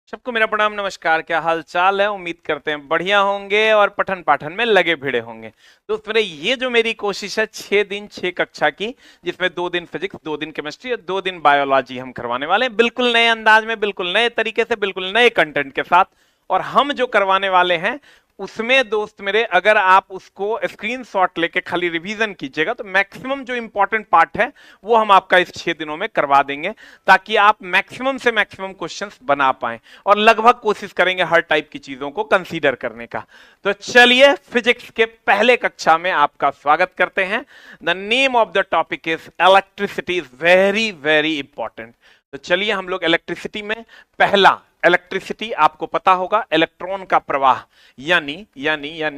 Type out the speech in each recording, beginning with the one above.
सबको मेरा प्रणाम नमस्कार। क्या हाल चाल है? उम्मीद करते हैं बढ़िया होंगे और पठन पाठन में लगे भिड़े होंगे। दोस्त मेरे ये जो मेरी कोशिश है 6 दिन 6 कक्षा की, जिसमें 2 दिन फिजिक्स 2 दिन केमिस्ट्री और 2 दिन बायोलॉजी हम करवाने वाले हैं, बिल्कुल नए अंदाज में, बिल्कुल नए तरीके से, बिल्कुल नए कंटेंट के साथ। और हम जो करवाने वाले हैं उसमें दोस्त मेरे, अगर आप उसको स्क्रीनशॉट लेके खाली रिवीजन कीजिएगा तो मैक्सिमम जो इंपॉर्टेंट पार्ट है वो हम आपका इस 6 दिनों में करवा देंगे, ताकि आप मैक्सिमम से मैक्सिमम क्वेश्चंस बना पाएं और लगभग कोशिश करेंगे हर टाइप की चीजों को कंसीडर करने का। तो चलिए फिजिक्स के पहले कक्षा में आपका स्वागत करते हैं। The name of the topic is electricity is very very important. तो चलिए हम लोग इलेक्ट्रिसिटी में पहला, इलेक्ट्रिसिटी आपको पता होगा इलेक्ट्रॉन का प्रवाह, यानी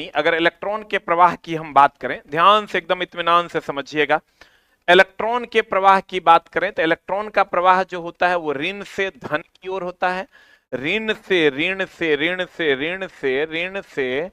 अगर इलेक्ट्रॉन के प्रवाह की हम बात करें, ध्यान से एकदम इत्मीनान से समझिएगा। इलेक्ट्रॉन के प्रवाह की बात करें तो इलेक्ट्रॉन का प्रवाह जो होता है वो ऋण से धन की ओर होता है, ऋण से ऋण से ऋण से ऋण से ऋण से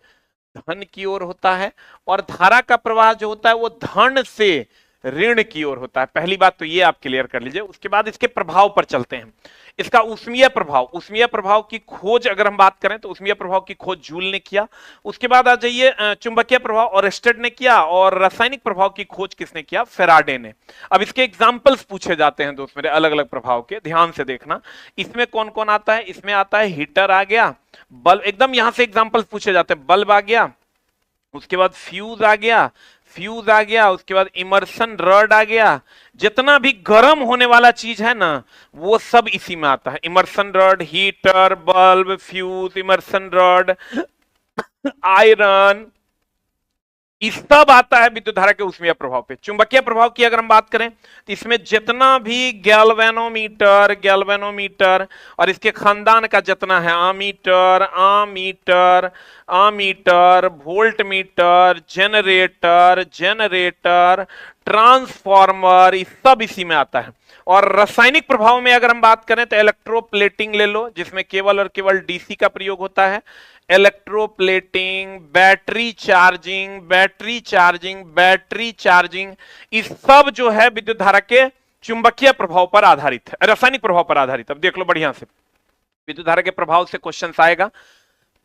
धन की ओर होता है। और धारा का प्रवाह जो होता है वो धन से ऋण की ओर होता है। पहली बात तो ये आप क्लियर कर लीजिए। उसके बाद इसके प्रभाव पर चलते हैं। इसका ऊष्मीय प्रभाव की खोज अगर हम बात करें तो ऊष्मीय प्रभाव की खोज जूल ने किया। उसके बाद आ जाइए चुंबकीय प्रभाव, ओरेस्टेड ने किया। और रासायनिक प्रभाव की खोज किसने किया? फेराडे ने। अब इसके एग्जाम्पल्स पूछे जाते हैं दोस्त मेरे अलग अलग प्रभाव के, ध्यान से देखना। इसमें कौन कौन आता है? इसमें आता है हीटर आ गया, बल्ब, एकदम यहां से एग्जाम्पल्स पूछे जाते हैं। बल्ब आ गया, उसके बाद फ्यूज आ गया, उसके बाद इमर्सन रॉड आ गया। जितना भी गर्म होने वाला चीज है ना वो सब इसी में आता है। Immersion rod, heater, bulb, fuse, immersion rod, iron, इस सब आता है विद्युत धारा के ऊष्मीय प्रभाव पे। चुंबकीय प्रभाव की अगर हम बात करें तो इसमें जितना भी गैल्वेनोमीटर और इसके खानदान का जितना है, आमीटर, वोल्टमीटर, जनरेटर, ट्रांसफार्मर, इस सब इसी में आता है। और रासायनिक प्रभाव में अगर हम बात करें तो इलेक्ट्रोप्लेटिंग ले लो, जिसमें केवल और केवल डीसी का प्रयोग होता है। इलेक्ट्रोप्लेटिंग, बैटरी चार्जिंग, इस सब जो है विद्युत धारा के चुंबकीय प्रभाव पर आधारित है, रासायनिक प्रभाव पर आधारित। अब देख लो बढ़िया से, विद्युत धारा के प्रभाव से क्वेश्चन आएगा।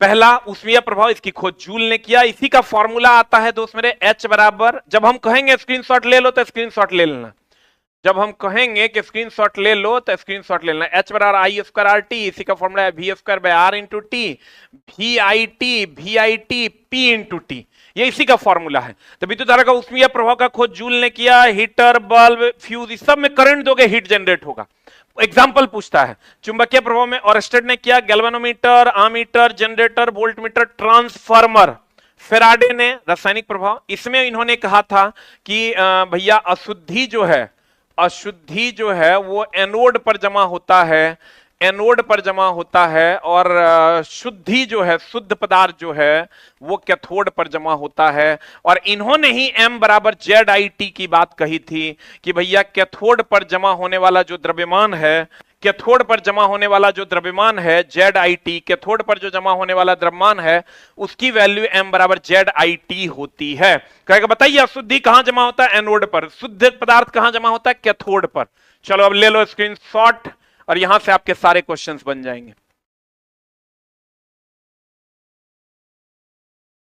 पहला ऊष्मीय प्रभाव, इसकी खोज जूल ने किया। इसी का फॉर्मूला आता है दोस्त मेरे H बराबर, जब हम कहेंगे स्क्रीनशॉट ले लो तो स्क्रीनशॉट ले लेना, जब हम कहेंगे कि स्क्रीनशॉट ले लो तो स्क्रीनशॉट ले लेना। H बराबर आई स्क्वायर आर टी, इसी का फॉर्मूला है V square by R into T, V I T P into T, ये इसी का फॉर्मूला है। तो विद्युत धारा का ऊष्मीय प्रभाव का खोज जूल ने किया। हीटर, बल्ब, फ्यूज, इस सब में करंट दोगे हीट जनरेट होगा। एग्जाम्पल पूछता है। चुंबकीय प्रभाव में ओरेस्टेड ने किया, galvanometer, ammeter, generator, voltmeter, transformer. Faraday ने रासायनिक प्रभाव, इसमें इन्होंने कहा था कि भैया अशुद्धि जो है वो एनोड पर जमा होता है, और शुद्धि जो है, शुद्ध पदार्थ जो है वो कैथोड पर जमा होता है। और इन्होंने ही M बराबर ZIT की बात कही थी कि भैया कैथोड पर जमा होने वाला जो द्रव्यमान है, ZIT, कैथोड पर जो जमा होने वाला द्रव्यमान है उसकी वैल्यू M बराबर ZIT होती है। कहेगा बताइए अशुद्धि कहां जमा होता है? एनोड पर। शुद्ध पदार्थ कहां जमा होता है? कैथोड पर। चलो अब ले लो स्क्रीनशॉट और यहां से आपके सारे क्वेश्चंस बन जाएंगे।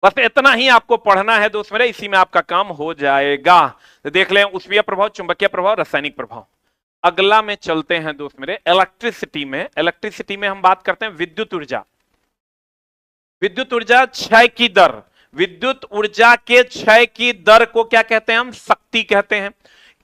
बस इतना ही आपको पढ़ना है दोस्त मेरे, इसी में आपका काम हो जाएगा। तो देख लें ऊष्मीय प्रभाव, चुंबकीय प्रभाव, रासायनिक प्रभाव। अगला में चलते हैं दोस्त मेरे इलेक्ट्रिसिटी में हम बात करते हैं विद्युत ऊर्जा क्षय की दर। विद्युत ऊर्जा के क्षय की दर को क्या कहते हैं? हम शक्ति कहते हैं।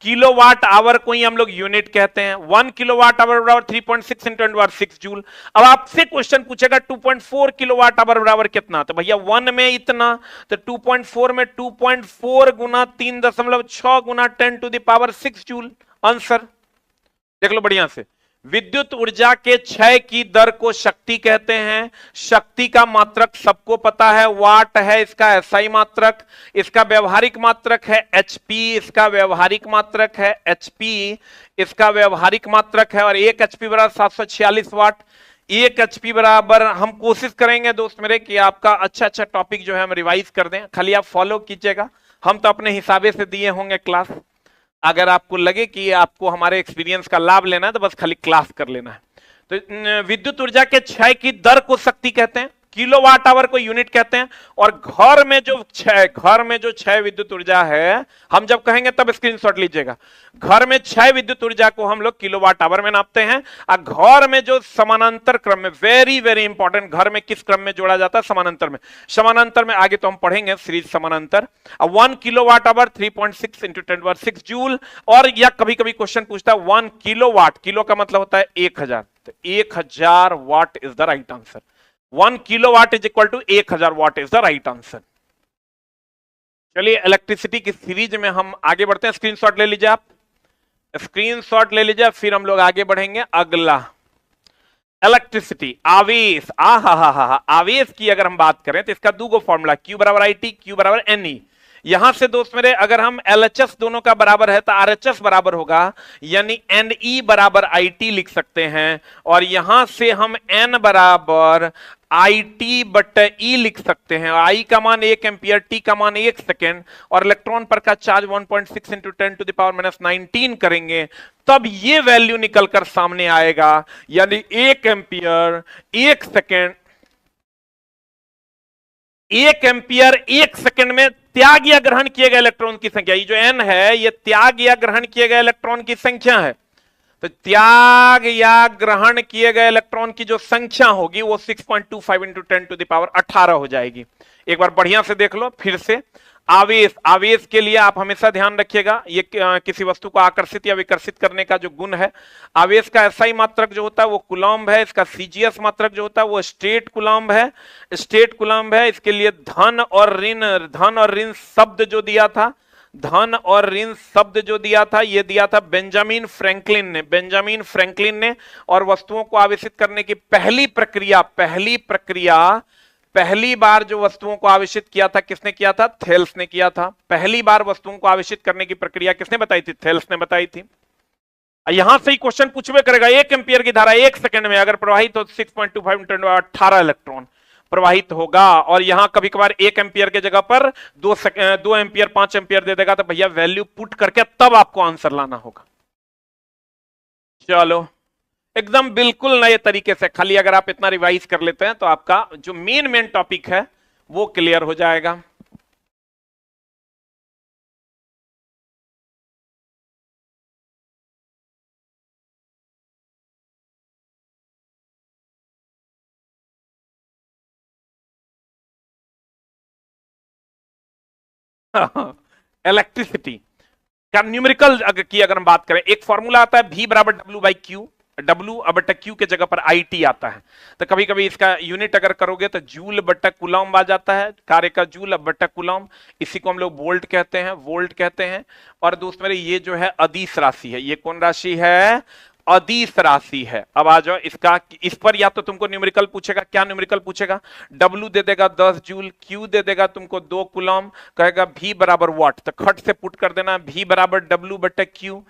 किलोवाट आवर को ही हम लोग यूनिट कहते हैं। 1 किलोवाट आवर बराबर 3.6 × 10⁻⁶ जूल। अब आपसे क्वेश्चन पूछेगा 2.4 किलोवाट आवर बराबर कितना? तो भैया 1 में इतना, तो 2.4 में 2.4 गुना 3.6 गुना 10⁻⁶ जूल आंसर। देख लो बढ़िया से, विद्युत ऊर्जा के क्षय की दर को शक्ति कहते हैं। शक्ति का मात्रक सबको पता है, वाट है इसका SI मात्रक, इसका व्यवहारिक मात्रक है HP, इसका व्यवहारिक मात्रक है HP, इसका व्यवहारिक मात्रक है। और 1 HP बराबर 746 वाट। 1 HP बराबर, हम कोशिश करेंगे दोस्त मेरे कि आपका अच्छा टॉपिक जो है हम रिवाइज कर दें, खाली आप फॉलो कीजिएगा। हम तो अपने हिसाबे से दिए होंगे क्लास, अगर आपको लगे कि आपको हमारे एक्सपीरियंस का लाभ लेना है तो बस खाली क्लास कर लेना है। तो विद्युत ऊर्जा के क्षय की दर को शक्ति कहते हैं, किलोवाट आवर को यूनिट कहते हैं। और घर में जो क्षय विद्युत ऊर्जा है, हम जब कहेंगे तब स्क्रीनशॉट लीजिएगा। घर में क्षय विद्युत ऊर्जा को हम लोग किलोवाट आवर में नापते हैं। और घर में जो समानांतर क्रम में, वेरी वेरी इंपॉर्टेंट, घर में किस क्रम में जोड़ा जाता है? समानांतर में। समानांतर में आगे तो हम पढ़ेंगे सीरीज समानांतर। 1 किलोवाट आवर 3.6 इंटू 10⁻6 जूल। और या कभी कभी क्वेश्चन पूछता है 1 किलोवाट, किलो का मतलब होता है 1000, तो 1000 watt is the right answer. 1 kilowatt is equal to 1000 watt is the right answer. चलिए इलेक्ट्रिसिटी की सीरीज में हम आगे बढ़ते हैं। स्क्रीनशॉट ले लीजिए, आप स्क्रीनशॉट ले लीजिए, फिर हम लोग आगे बढ़ेंगे। अगला इलेक्ट्रिसिटी, आवेश। आवेश की अगर हम बात करें तो इसका दूगो फॉर्मूला, Q बराबर IT, Q बराबर NE। यहां से दोस्त मेरे अगर हम LHS दोनों का बराबर है तो RHS बराबर होगा, यानी NE बराबर IT लिख सकते हैं। और यहां से हम N बराबर IT बटे E लिख सकते हैं। I का मान 1 एम्पियर, T का मान 1 सेकेंड, और इलेक्ट्रॉन पर का चार्ज 1.6 इंटू 10⁻⁻19 करेंगे, तब ये वैल्यू निकलकर सामने आएगा। यानी 1 एम्पियर 1 सेकेंड, 1 एम्पियर 1 सेकेंड में त्याग या ग्रहण किए गए इलेक्ट्रॉन की संख्या, ये जो N है ये त्याग या ग्रहण किए गए इलेक्ट्रॉन की संख्या है। तो त्याग या ग्रहण किए गए इलेक्ट्रॉन की जो संख्या होगी वो 6.25 इंटू 10⁻18 हो जाएगी। एक बार बढ़िया से देख लो फिर से। आवेश, आवेश के लिए आप हमेशा ध्यान रखिएगा, ये किसी वस्तु को आकर्षित या विकर्षित करने का जो गुण है। आवेश का एसआई मात्रक जो होता है वो कूलम्ब है, इसका सीजीएस मात्रक जो होता है वो स्टेट कूलम्ब है, स्टेट कूलम्ब है। इसके लिए धन और ऋण शब्द जो दिया था, धन और ऋण शब्द जो दिया था, ये दिया था बेंजामिन फ्रैंकलिन ने। और वस्तुओं को आवेशित करने की पहली बार जो वस्तुओं को आवेशित किया था किसने किया था? थेल्स ने किया था। पहली बार वस्तुओं को आवेशित करने की प्रक्रिया किसने बताई थी? थेल्स ने बताई थी। यहां से ही क्वेश्चन पूछवे करेगा, 1 एम्पियर की धारा 1 सेकंड में अगर प्रवाहित हो 6.25 × 10⁻18 इलेक्ट्रॉन प्रवाहित होगा। और यहां कभी कभार 1 एम्पियर के जगह पर 2 एम्पियर 5 एम्पियर दे देगा, तो भैया वैल्यू पुट करके तब आपको आंसर लाना होगा। चलो एकदम बिल्कुल नए तरीके से, खाली अगर आप इतना रिवाइज कर लेते हैं तो आपका जो मेन टॉपिक है वो क्लियर हो जाएगा। इलेक्ट्रिसिटी का न्यूमेरिकल की अगर हम बात करें, एक फॉर्मूला आता है V बराबर W/Q, W बटा Q के जगह पर IT आता है। तो कभी कभी इसका यूनिट अगर करोगे तो जूल बटा कूलम्ब आ जाता है, कार्य का जूल बटा कूलम्ब। इसी को हम लोग वोल्ट कहते हैं। और दोस्त मेरे ये जो है अदिश राशि है, ये कौन राशि है? अदिश राशि है। अब आ जाओ इस पर या तो तुमको न्यूमेरिकल पूछेगा, क्या न्यूमेरिकल पूछेगा? W दे देगा 10 जूल, Q दे देगा तुमको 2 कूलम्ब, कहेगा V बराबर वाट, तो खट से पुट कर देना V बराबर W बटे Q,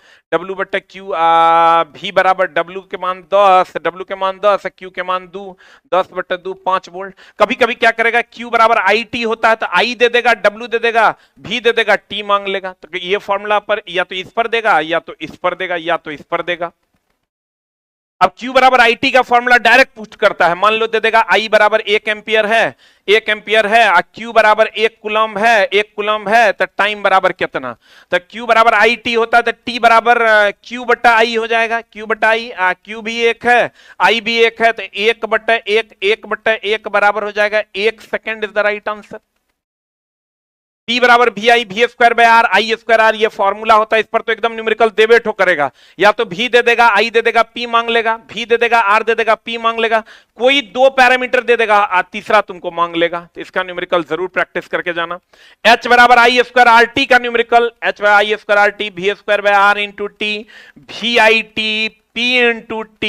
V बराबर W के मान 10, W के मान 10, Q के मान 2, 10 बटे 2 5 वोल्ट। कभी कभी क्या करेगा, Q बराबर IT होता है तो I दे देगा, W दे देगा, V दे देगा, T मांग लेगा। तो ये फॉर्मूला पर या तो इस पर देगा या तो इस पर देगा या तो इस पर देगा। अब Q बराबर IT का फॉर्मूला डायरेक्ट पुट करता है। मान लो दे देगा I बराबर 1 एम्पियर है, 1 एम्पियर है, और Q बराबर 1 कूलम्ब है, 1 कूलम्ब है, तो टाइम बराबर कितना? तो Q बराबर IT होता है तो T बराबर Q बटा I हो जाएगा। Q बटा I, Q भी 1 है, I भी 1 है, तो 1 बटा 1 बराबर हो जाएगा 1 second is the right answer. T बराबर V² I स्क्वायर R, ये फॉर्मूला होता है। इस पर तो एकदम न्यूमेरिकल देवे ठो करेगा, या तो V दे देगा, I दे देगा, P मांग लेगा, V दे देगा, R दे देगा, P मांग लेगा, कोई 2 पैरामीटर दे देगा, तीसरा तुमको मांग लेगा। तो इसका न्यूमेरिकल जरूर प्रैक्टिस करके जाना। H बराबर I² RT का numerical, H I² RT V² R into T, VIT P into T,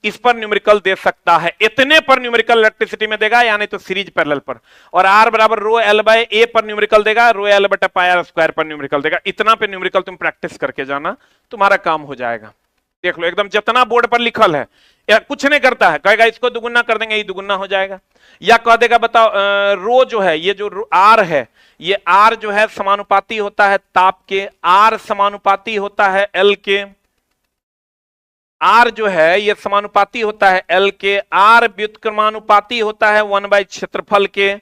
इस पर न्यूमेरिकल दे सकता है। इतने पर न्यूमेरिकल इलेक्ट्रिसिटी में देगा, यानी तो सीरीज पैरेलल पर। और R बराबर रो L बाय A पर न्यूमेरिकल देगा, रो L बटा पाई R स्क्वायर पर न्यूमेरिकल देगा। इतना पे न्यूमेरिकल तुम प्रैक्टिस करके जाना, तुम्हारा काम हो जाएगा। देख लो एकदम जितना बोर्ड पर लिखल है, या कुछ नहीं करता है, कहेगा इसको दुगुना कर देंगे, ये दुगुना हो जाएगा। या कह देगा बताओ रो जो है, ये जो R है, ये R जो है समानुपाती होता है ताप के, R समानुपाती होता है L के, आर जो है ये समानुपाती होता है एल के, आर व्युत्क्रमानुपाती होता है 1 बाई क्षेत्रफल के,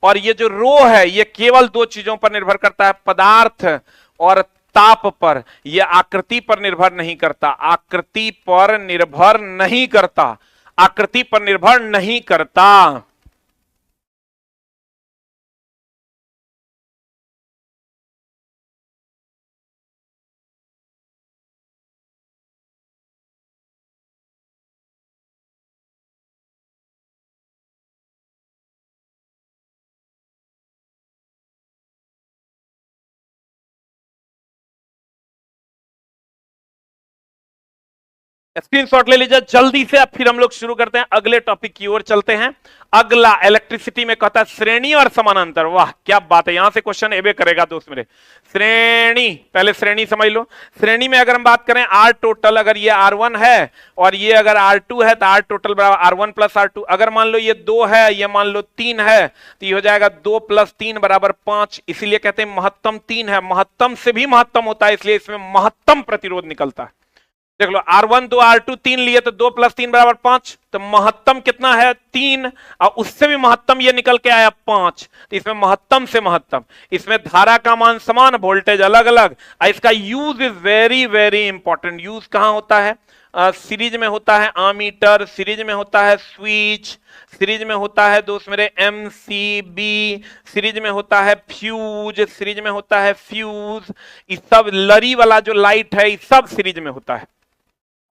और ये जो रो है ये केवल दो चीजों पर निर्भर करता है, पदार्थ और ताप पर, यह आकृति पर निर्भर नहीं करता, आकृति पर निर्भर नहीं करता, आकृति पर निर्भर नहीं करता। स्क्रीनशॉट ले लीजिए जल्दी से। अब फिर हम लोग शुरू करते हैं, अगले टॉपिक की ओर चलते हैं। अगला इलेक्ट्रिसिटी में कहता है श्रेणी और समानांतर। वाह क्या बात है, यहां से क्वेश्चन एबे करेगा दोस्त मेरे। श्रेणी, पहले श्रेणी समझ लो। श्रेणी में अगर हम बात करें आर टोटल, अगर ये R1 है और ये अगर R2 है तो आर टोटल बराबर R1 प्लस R2। अगर मान लो ये 2 है, ये मान लो 3 है, तो ये हो जाएगा 2 प्लस 3 बराबर 5। इसीलिए कहते हैं महत्तम 3 है, महत्तम से भी महत्तम होता है, इसलिए इसमें महत्तम प्रतिरोध निकलता है। देख लो R1 2 R2 3 लिए तो 2 प्लस 3 बराबर 5, तो महत्तम कितना है 3, और उससे भी महत्तम ये निकल के आया 5। तो इसमें महत्तम से महत्तम, इसमें धारा का मान समान, वोल्टेज अलग अलग। इसका use is very very important. Use कहां होता है? सीरीज में होता है आमीटर, सीरीज में होता है स्विच, सीरीज में होता है दोस्त मेरे MCB, सीरीज में होता है फ्यूज, सीरीज में होता है फ्यूज। इस सब लरी वाला जो लाइट है इस सब सीरीज में होता है।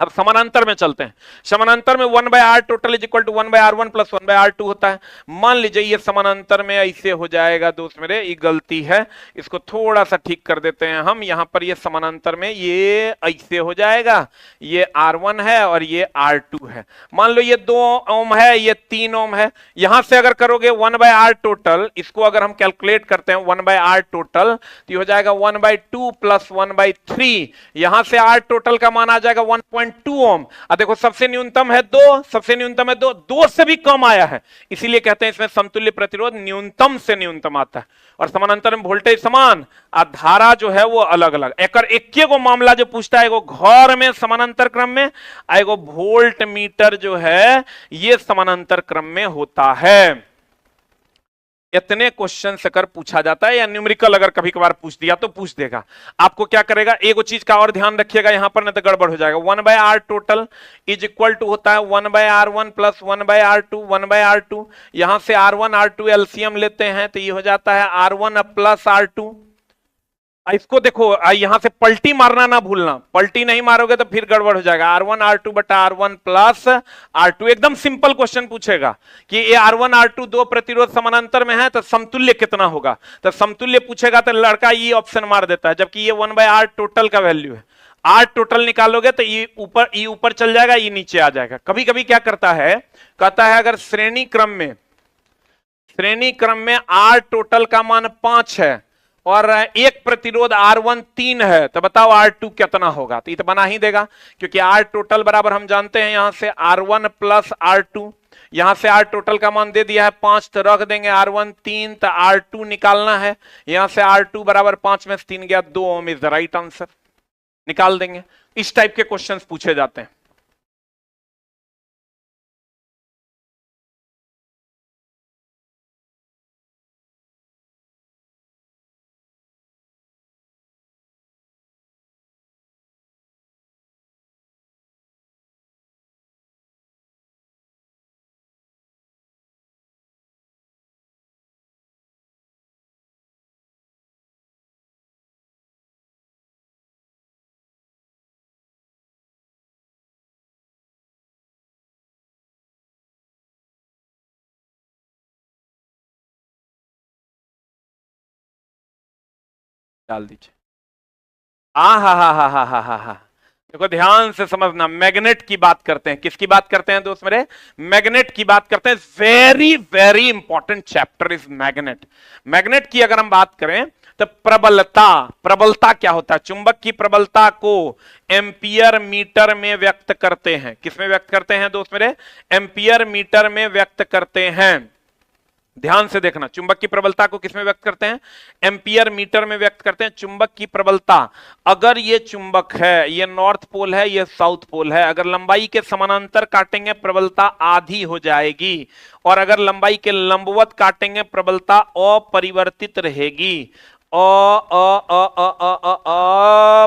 अब समानांतर में चलते हैं। समानांतर में 1 by R total is equal to 1 by R1 plus 1 by R2 होता है। मान लीजिए ये समानांतर में ऐसे हो जाएगा दोस्त मेरे, ये गलती है, इसको थोड़ा सा ठीक कर देते हैं हम। यहां पर ये समानांतर में ये ऐसे हो जाएगा, ये R1 है और ये R2 है। मान लो ये 2 ओम है, ये 3 ओम है। यहां से अगर करोगे 1 बाय आर टोटल, इसको अगर हम कैलकुलेट करते हैं 1 बाय आर टोटल, तो ये हो जाएगा 1 बाय 2 प्लस 1 बाय 3। यहां से आर टोटल का मान आ जाएगा 1.2 ओम। अब देखो सबसे न्यूनतम है 2, सबसे न्यूनतम है 2, 2 से भी कम आया है, इसीलिए कहते हैं इसमें समतुल्य प्रतिरोध न्यूनतम से न्यूनतम आता है। और समानांतर में वोल्टेज समान और धारा जो है वो अलग अलग। एक को मामला जो पूछता है, एगो घर में समानांतर क्रम में, एगो वोल्ट मीटर जो है ये समानांतर क्रम में होता है। इतने क्वेश्चन अगर पूछा जाता है, या न्यूमेरिकल अगर कभी कभार पूछ दिया तो पूछ देगा। आपको क्या करेगा, एक चीज का और ध्यान रखिएगा यहां पर, नहीं तो गड़बड़ हो जाएगा। 1 by R total is equal to होता है 1 by R1 plus 1 by R2, 1 by R2। यहां से R1 R2 एलसीएम लेते हैं तो ये हो जाता है R1 प्लस R2। इसको देखो, यहां से पलटी मारना ना भूलना, पलटी नहीं मारोगे तो फिर गड़बड़ हो जाएगा। R1 R2 बटा R1 प्लस R2। एकदम सिंपल क्वेश्चन पूछेगा कि ये R1 R2 दो प्रतिरोध समानांतर में है तो समतुल्य कितना होगा, तो समतुल्य पूछेगा तो लड़का ये ऑप्शन मार देता है, जबकि ये 1 बाय आर टोटल का वैल्यू है। आर टोटल निकालोगे तो ये ऊपर चल जाएगा, ये नीचे आ जाएगा। कभी कभी क्या करता है, कहता है अगर श्रेणी क्रम में आर टोटल का मान 5 है और एक प्रतिरोध R1 3 है, तो बताओ R2 कितना होगा। तो ये तो बना ही देगा, क्योंकि R टोटल बराबर हम जानते हैं यहां से R1 प्लस R2। यहां से R टोटल का मान दे दिया है 5, तो रख देंगे R1 3, तो R2 निकालना है। यहां से R2 बराबर 5 में से 3 गया 2 ओम इज द राइट आंसर, निकाल देंगे। इस टाइप के क्वेश्चंस पूछे जाते हैं। डाल दीजिए। हा। देखो ध्यान से समझना, मैग्नेट की बात करते हैं। किसकी बात करते हैं दोस्त मेरे? मैग्नेट की बात करते हैं। Very very important chapter is magnet. Magnet की अगर हम बात करें तो प्रबलता क्या होता है? चुंबक की प्रबलता को एम्पियर मीटर में व्यक्त करते हैं। किसमें व्यक्त करते हैं दोस्त मेरे? एम्पियर मीटर में व्यक्त करते हैं। ध्यान से देखना, चुंबक की प्रबलता को किसमें व्यक्त करते हैं? एम्पियर मीटर में व्यक्त करते हैं चुंबक की प्रबलता। अगर ये चुंबक है, ये नॉर्थ पोल है, ये साउथ पोल है, अगर लंबाई के समानांतर काटेंगे प्रबलता आधी हो जाएगी, और अगर लंबाई के लंबवत काटेंगे प्रबलता अपरिवर्तित रहेगी।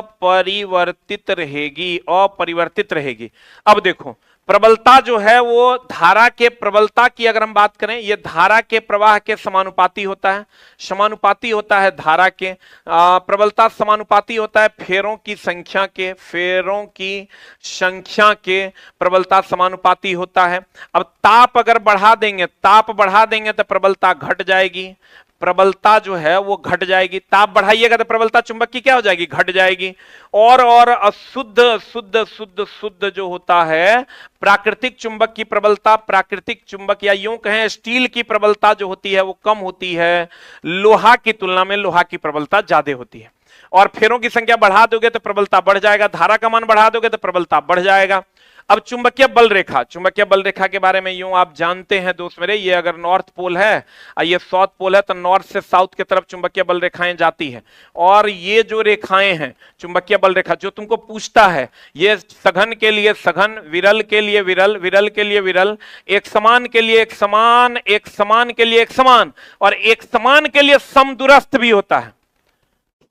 अपरिवर्तित रहेगी, अपरिवर्तित रहेगी। अब देखो, प्रबलता जो है वो धारा के प्रबलता की अगर हम बात करें, ये धारा के प्रवाह के समानुपाती होता है, समानुपाती होता है धारा के। प्रबलता समानुपाती होता है फेरों की संख्या के, फेरों की संख्या के प्रबलता समानुपाती होता है। अब ताप अगर बढ़ा देंगे, ताप बढ़ा देंगे तो प्रबलता घट जाएगी, प्रबलता जो है वो घट जाएगी। ताप बढ़ाइएगा तो प्रबलता चुंबक की क्या हो जाएगी? घट जाएगी। और अशुद्ध शुद्ध शुद्ध शुद्ध जो होता है प्राकृतिक चुंबक की प्रबलता, प्राकृतिक चुंबक या यूं कहें स्टील की प्रबलता जो होती है वो कम होती है, लोहा की तुलना में लोहा की प्रबलता ज्यादा होती है। और फेरों की संख्या बढ़ा दोगे तो प्रबलता बढ़ जाएगा, धारा का मान बढ़ा दोगे तो प्रबलता बढ़ जाएगा। अब चुंबकीय बल रेखा, चुंबकीय बल रेखा के बारे में यूं आप जानते हैं दोस्त मेरे, ये अगर नॉर्थ पोल है और ये साउथ पोल है तो नॉर्थ से साउथ की तरफ चुंबकीय बल रेखाएं जाती है। और ये जो रेखाएं हैं चुंबकीय बल रेखा, जो तुमको पूछता है ये सघन के लिए सघन, विरल के लिए विरल, विरल के लिए विरल, एक समान के लिए एक समान, एक समान के लिए एक समान, और एक समान के लिए समदूरस्थ भी होता है,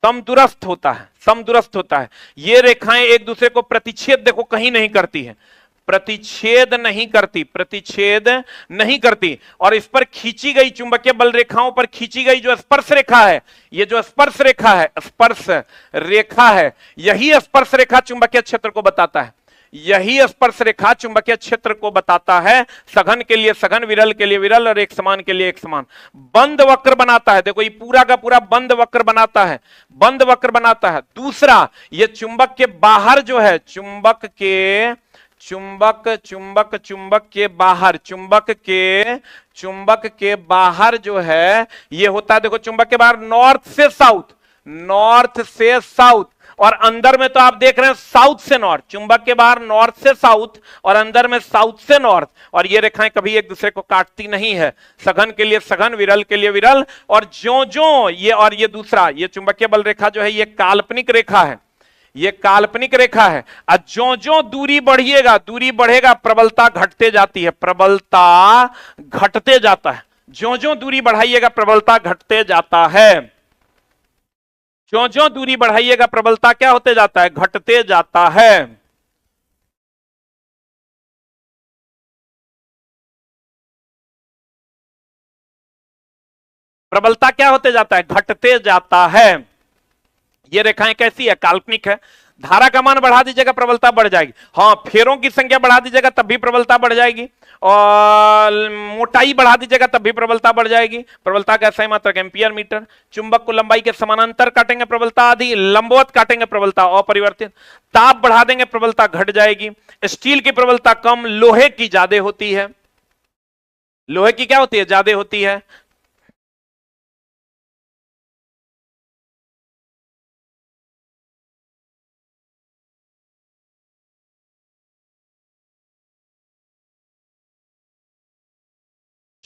समदूरस्थ होता है, समदूरस्थ होता है। ये रेखाएं एक दूसरे को प्रतिच्छेद देखो कहीं नहीं करती है, प्रतिच्छेद नहीं करती, प्रतिच्छेद नहीं करती। और इस पर खींची गई चुंबकीय बल रेखाओं पर खींची गई जो स्पर्श रेखा है, ये जो स्पर्श रेखा है, स्पर्श रेखा है, यही स्पर्श रेखा चुंबकीय क्षेत्र को बताता है, यही स्पर्श रेखा चुंबकीय क्षेत्र को बताता है। सघन के लिए सघन, विरल के लिए विरल, और एक समान के लिए एक समान। बंद वक्र बनाता है, देखो ये पूरा का पूरा बंद वक्र बनाता है, बंद वक्र बनाता है। दूसरा, ये चुंबक के बाहर जो है, चुंबक के बाहर, चुंबक के बाहर जो है ये होता है, देखो चुंबक के बाहर नॉर्थ से साउथ, नॉर्थ से साउथ, और अंदर में तो आप देख रहे हैं साउथ से नॉर्थ। चुंबक के बाहर नॉर्थ से साउथ और अंदर में साउथ से नॉर्थ, और ये रेखाएं कभी एक दूसरे को काटती नहीं है। सघन के लिए सघन, विरल के लिए विरल, और ज्यों-ज्यों ये, और ये दूसरा, ये चुंबकीय बल रेखा जो है ये काल्पनिक रेखा है, ये काल्पनिक रेखा है। और ज्यों-ज्यों दूरी बढ़िएगा, दूरी बढ़ेगा, प्रबलता घटते जाती है, प्रबलता घटते जाता है। ज्यों-ज्यों दूरी बढ़ाइएगा प्रबलता घटते जाता है, ज्यों-ज्यों दूरी बढ़ाइएगा प्रबलता क्या होते जाता है? घटते जाता है। प्रबलता क्या होते जाता है? घटते जाता है। ये रेखाएं कैसी है? काल्पनिक है। धारा का मान बढ़ा दीजिएगा प्रबलता बढ़ जाएगी, हाँ फेरों की संख्या बढ़ा दीजिएगा तब भी प्रबलता बढ़ जाएगी, और मोटाई बढ़ा दीजिएगा तब भी प्रबलता बढ़ जाएगी। प्रबलता का सही मात्रक एम्पियर मीटर। चुंबक को लंबाई के समानांतर काटेंगे प्रबलता आधी, लंबवत काटेंगे प्रबलता अपरिवर्तित। ताप बढ़ा देंगे प्रबलता घट जाएगी। स्टील की प्रबलता कम, लोहे की ज्यादा होती है। लोहे की क्या होती है? ज्यादा होती है।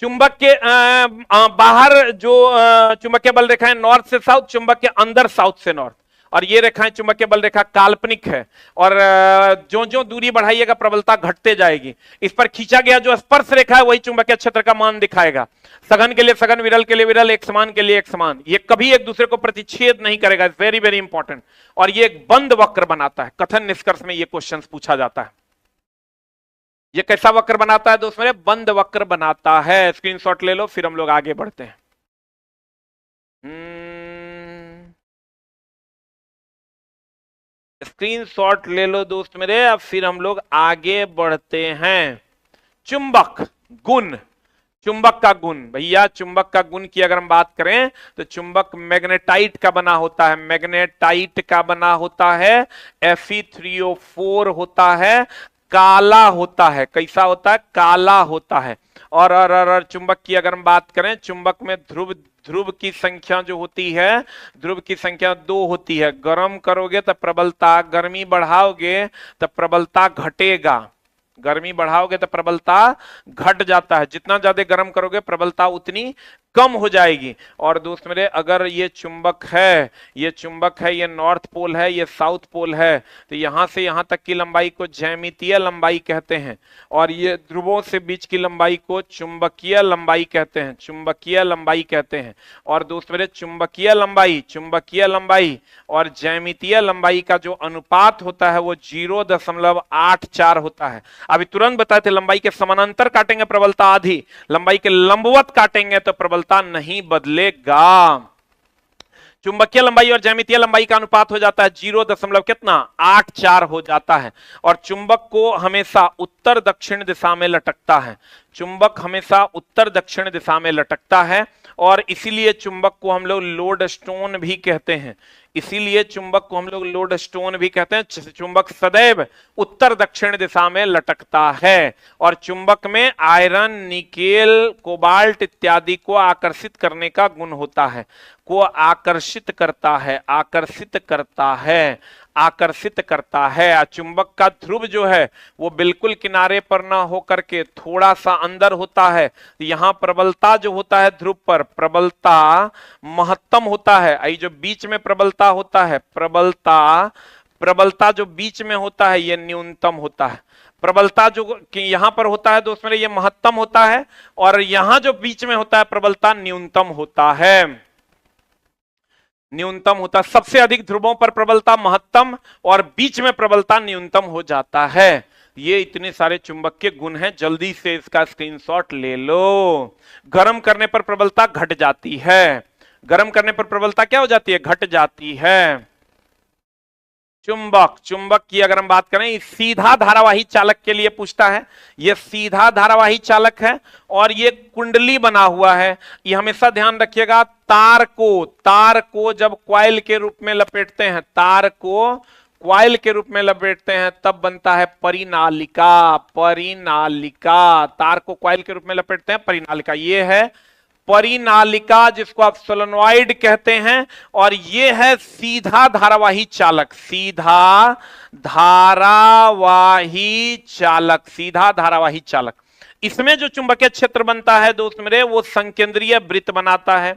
चुंबक के बाहर जो चुंबकीय बल रेखाएं नॉर्थ से साउथ, चुंबक के अंदर साउथ से नॉर्थ, और ये रेखाएं चुंबकीय बल रेखा काल्पनिक है। और जो दूरी बढ़ाइएगा प्रबलता घटते जाएगी। इस पर खींचा गया जो स्पर्श रेखा है वही चुंबकीय क्षेत्र का मान दिखाएगा। सघन के लिए सघन, विरल के लिए विरल, एक समान के लिए एक समान। ये कभी एक दूसरे को प्रतिच्छेद नहीं करेगा, इट्स वेरी वेरी इंपॉर्टेंट। और ये एक बंद वक्र बनाता है। कथन निष्कर्ष में ये क्वेश्चन पूछा जाता है। ये कैसा वक्र बनाता है दोस्त मेरे? बंद वक्र बनाता है। स्क्रीनशॉट ले लो, फिर हम लोग आगे बढ़ते हैं। स्क्रीनशॉट ले लो दोस्त मेरे, अब फिर हम लोग आगे बढ़ते हैं। चुंबक गुण, चुंबक का गुण भैया, चुंबक का गुण की अगर हम बात करें तो चुंबक मैग्नेटाइट का बना होता है, मैग्नेटाइट का बना होता है, Fe3O4 होता है, काला होता है। कैसा होता है? काला होता है। और चुंबक की अगर हम बात करें, चुंबक में ध्रुव, ध्रुव की संख्या जो होती है, ध्रुव की संख्या 2 होती है। गर्म करोगे तो प्रबलता, गर्मी बढ़ाओगे तो प्रबलता घटेगा, गर्मी बढ़ाओगे तो प्रबलता घट जाता है, जितना ज्यादा गर्म करोगे प्रबलता उतनी कम हो जाएगी। और दोस्त मेरे अगर ये चुंबक है, ये चुंबक है, ये नॉर्थ पोल है, ये साउथ पोल है, तो यहां से यहां तक की लंबाई को ज्यामितीय लंबाई कहते हैं, और ये ध्रुवों से बीच की लंबाई को चुंबकीय लंबाई कहते हैं, चुंबकीय लंबाई कहते हैं। और दोस्त मेरे चुंबकीय लंबाई और ज्यामितीय लंबाई का जो अनुपात होता है वो 0.84 होता है। अभी तुरंत बताए थे लंबाई के समानांतर काटेंगे प्रबलता आधी, लंबाई के लंबवत काटेंगे तो प्रबलता नहीं बदलेगा। चुंबकीय लंबाई और ज्यामितीय लंबाई का अनुपात हो जाता है 0.84 हो जाता है। और चुंबक को हमेशा उत्तर दक्षिण दिशा में लटकता है, चुंबक हमेशा उत्तर दक्षिण दिशा में लटकता है, और इसीलिए चुंबक को हम लोग लोड स्टोन भी कहते हैं, इसीलिए चुंबक को हम लोग लोड स्टोन भी कहते हैं। चुंबक सदैव उत्तर दक्षिण दिशा में लटकता है, और चुंबक में आयरन, निकेल, कोबाल्ट इत्यादि को आकर्षित करने का गुण होता है, को आकर्षित करता है, आकर्षित करता है, आकर्षित करता है। चुंबक का ध्रुव जो है वो बिल्कुल किनारे पर ना होकर के थोड़ा सा अंदर होता है, यहां प्रबलता जो होता है ध्रुव पर प्रबलता महत्तम होता है, आई जो बीच में प्रबलता होता है, प्रबलता जो बीच में होता है ये न्यूनतम होता है, प्रबलता जो यहां पर होता है दोस्त मेरे ये महत्तम होता है, और यहां जो बीच में होता है प्रबलता न्यूनतम होता है, न्यूनतम होता। सबसे अधिक ध्रुवों पर प्रबलता महत्तम और बीच में प्रबलता न्यूनतम हो जाता है। ये इतने सारे चुंबक के गुण हैं, जल्दी से इसका स्क्रीनशॉट ले लो। गर्म करने पर प्रबलता घट जाती है, गर्म करने पर प्रबलता क्या हो जाती है, घट जाती है। चुंबक की अगर हम बात करें, सीधा धारावाही चालक के लिए पूछता है, ये सीधा धारावाही चालक है और ये कुंडली बना हुआ है। ये हमेशा ध्यान रखिएगा, तार को जब कॉइल के रूप में लपेटते हैं, तार को कॉइल के रूप में लपेटते हैं तब बनता है परिनालिका, तार को कॉइल के रूप में लपेटते हैं परिनालिका, ये है परिनालिका जिसको आप सोलेनॉइड कहते हैं। और ये है सीधा धारावाही चालक, सीधा धारावाही चालक। इसमें जो चुंबकीय क्षेत्र बनता है दोस्त मेरे वो संकेंद्रीय वृत्त बनाता है,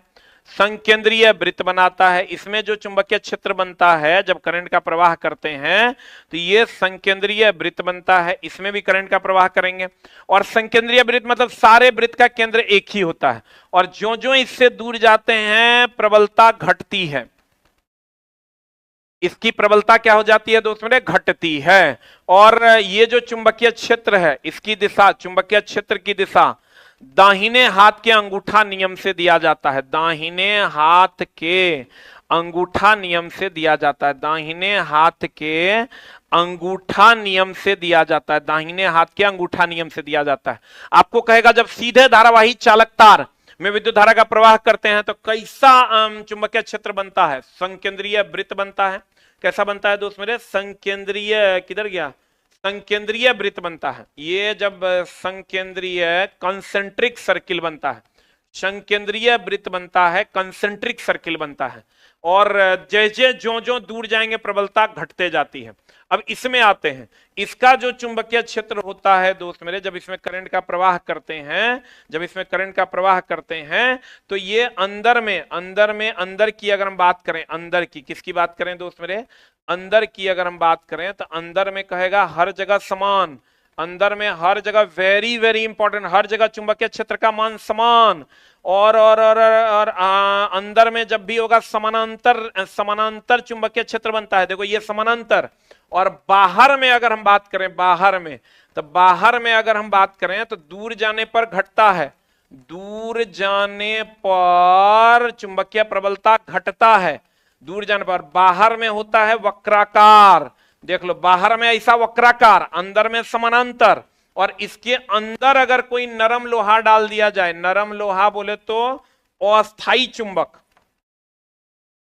संकेंद्रीय वृत्त बनाता है। इसमें जो चुंबकीय क्षेत्र बनता है जब करंट का प्रवाह करते हैं तो ये संकेंद्रीय वृत्त बनता है, इसमें भी करंट का प्रवाह करेंगे। और संकेंद्रीय वृत्त मतलब सारे वृत्त का केंद्र एक ही होता है, और ज्यों ज्यों इससे दूर जाते हैं प्रबलता घटती है, इसकी प्रबलता क्या हो जाती है दोस्तों मेरे, घटती है। और ये जो चुंबकीय क्षेत्र है इसकी दिशा, चुंबकीय क्षेत्र की दिशा दाहिने हाथ के अंगूठा नियम से दिया जाता है, दाहिने हाथ के अंगूठा नियम से दिया जाता है, दाहिने हाथ के अंगूठा नियम से दिया जाता है, दाहिने हाथ के अंगूठा नियम से दिया जाता है। आपको कहेगा जब सीधे धारावाही चालक तार में विद्युत धारा का प्रवाह करते हैं तो कैसा चुंबकीय क्षेत्र बनता है, संकेंद्रीय वृत्त बनता है। कैसा बनता है दोस्त मेरे, संकेंद्रीय, किधर गया, संकेंद्रीय वृत्त बनता है। ये जब संकेंद्रीय कंसेंट्रिक सर्किल बनता है, संकेंद्रीय वृत्त बनता है, कंसेंट्रिक सर्किल बनता है, और जैसे ज्यों ज्यों दूर जाएंगे प्रबलता घटते जाती है। अब इसमें आते हैं, इसका जो चुंबकीय क्षेत्र होता है दोस्त मेरे जब इसमें करंट का प्रवाह करते हैं, जब इसमें करंट का प्रवाह करते हैं तो ये अंदर की अगर हम बात करें, अंदर की, किसकी बात करें दोस्त मेरे, अंदर की अगर हम बात करें तो अंदर में कहेगा हर जगह समान, अंदर में हर जगह वेरी वेरी इंपॉर्टेंट, हर जगह चुंबकीय क्षेत्र का मान समान। और अंदर में जब भी होगा समानांतर चुंबकीय क्षेत्र बनता है, देखो ये समानांतर। और बाहर में अगर हम बात करें, बाहर में अगर हम बात करें तो दूर जाने पर घटता है, दूर जाने पर चुंबकीय प्रबलता घटता है, दूर जाने पर। बाहर में होता है वक्राकार, देख लो बाहर में ऐसा वक्राकार, अंदर में समानांतर। और इसके अंदर अगर कोई नरम लोहा डाल दिया जाए, नरम लोहा बोले तो अस्थाई चुंबक,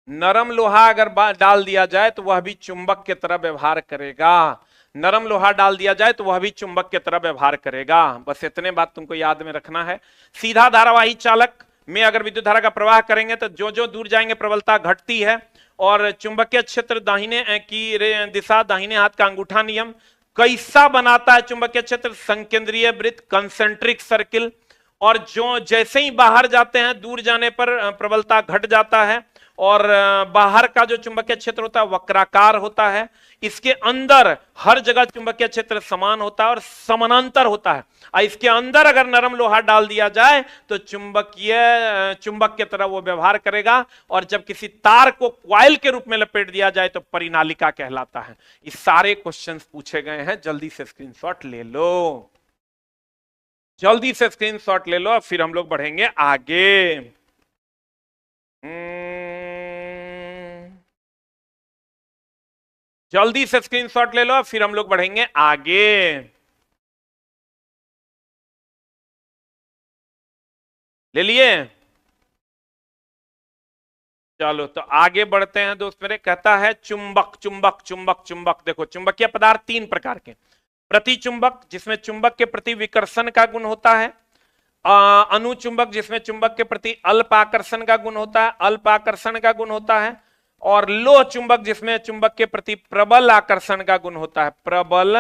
नरम लोहा अगर डाल दिया जाए तो वह भी चुंबक की तरह व्यवहार करेगा, नरम लोहा डाल दिया जाए तो वह भी चुंबक की तरह व्यवहार करेगा। बस इतने बात तुमको याद में रखना है। सीधा धारावाही चालक में अगर विद्युत धारा का प्रवाह करेंगे तो जो जो दूर जाएंगे प्रबलता घटती है, और चुंबकीय क्षेत्र दाहिने की दिशा दाहिने हाथ का अंगूठा नियम, कैसा बनाता है चुंबकीय क्षेत्र? संकेंद्रीय वृत्त, कंसेंट्रिक सर्किल। और जो जैसे ही बाहर जाते हैं, दूर जाने पर प्रबलता घट जाता है, और बाहर का जो चुंबकीय क्षेत्र होता है वक्राकार होता है। इसके अंदर हर जगह चुंबकीय क्षेत्र समान होता है और समानांतर होता है। और इसके अंदर अगर नरम लोहा डाल दिया जाए तो चुंबक की तरह वो व्यवहार करेगा, और जब किसी तार को क्वाइल के रूप में लपेट दिया जाए तो परिनालिका कहलाता है। ये सारे क्वेश्चंस पूछे गए हैं, जल्दी से स्क्रीनशॉट ले लो, जल्दी से स्क्रीनशॉट ले लो, फिर हम लोग बढ़ेंगे आगे। जल्दी से स्क्रीनशॉट ले लो, फिर हम लोग बढ़ेंगे आगे। ले लिए? चलो तो आगे बढ़ते हैं दोस्त मेरे। कहता है चुंबक चुंबक चुंबक चुंबक। देखो चुंबकीय पदार्थ तीन प्रकार के। प्रतिचुंबक जिसमें चुंबक के प्रति विकर्षण का गुण होता है, अनुचुंबक जिसमें चुंबक के प्रति अल्प आकर्षण का गुण होता है, अल्प आकर्षण का गुण होता है, और लोह चुंबक जिसमें चुंबक के प्रति प्रबल आकर्षण का गुण होता है, प्रबल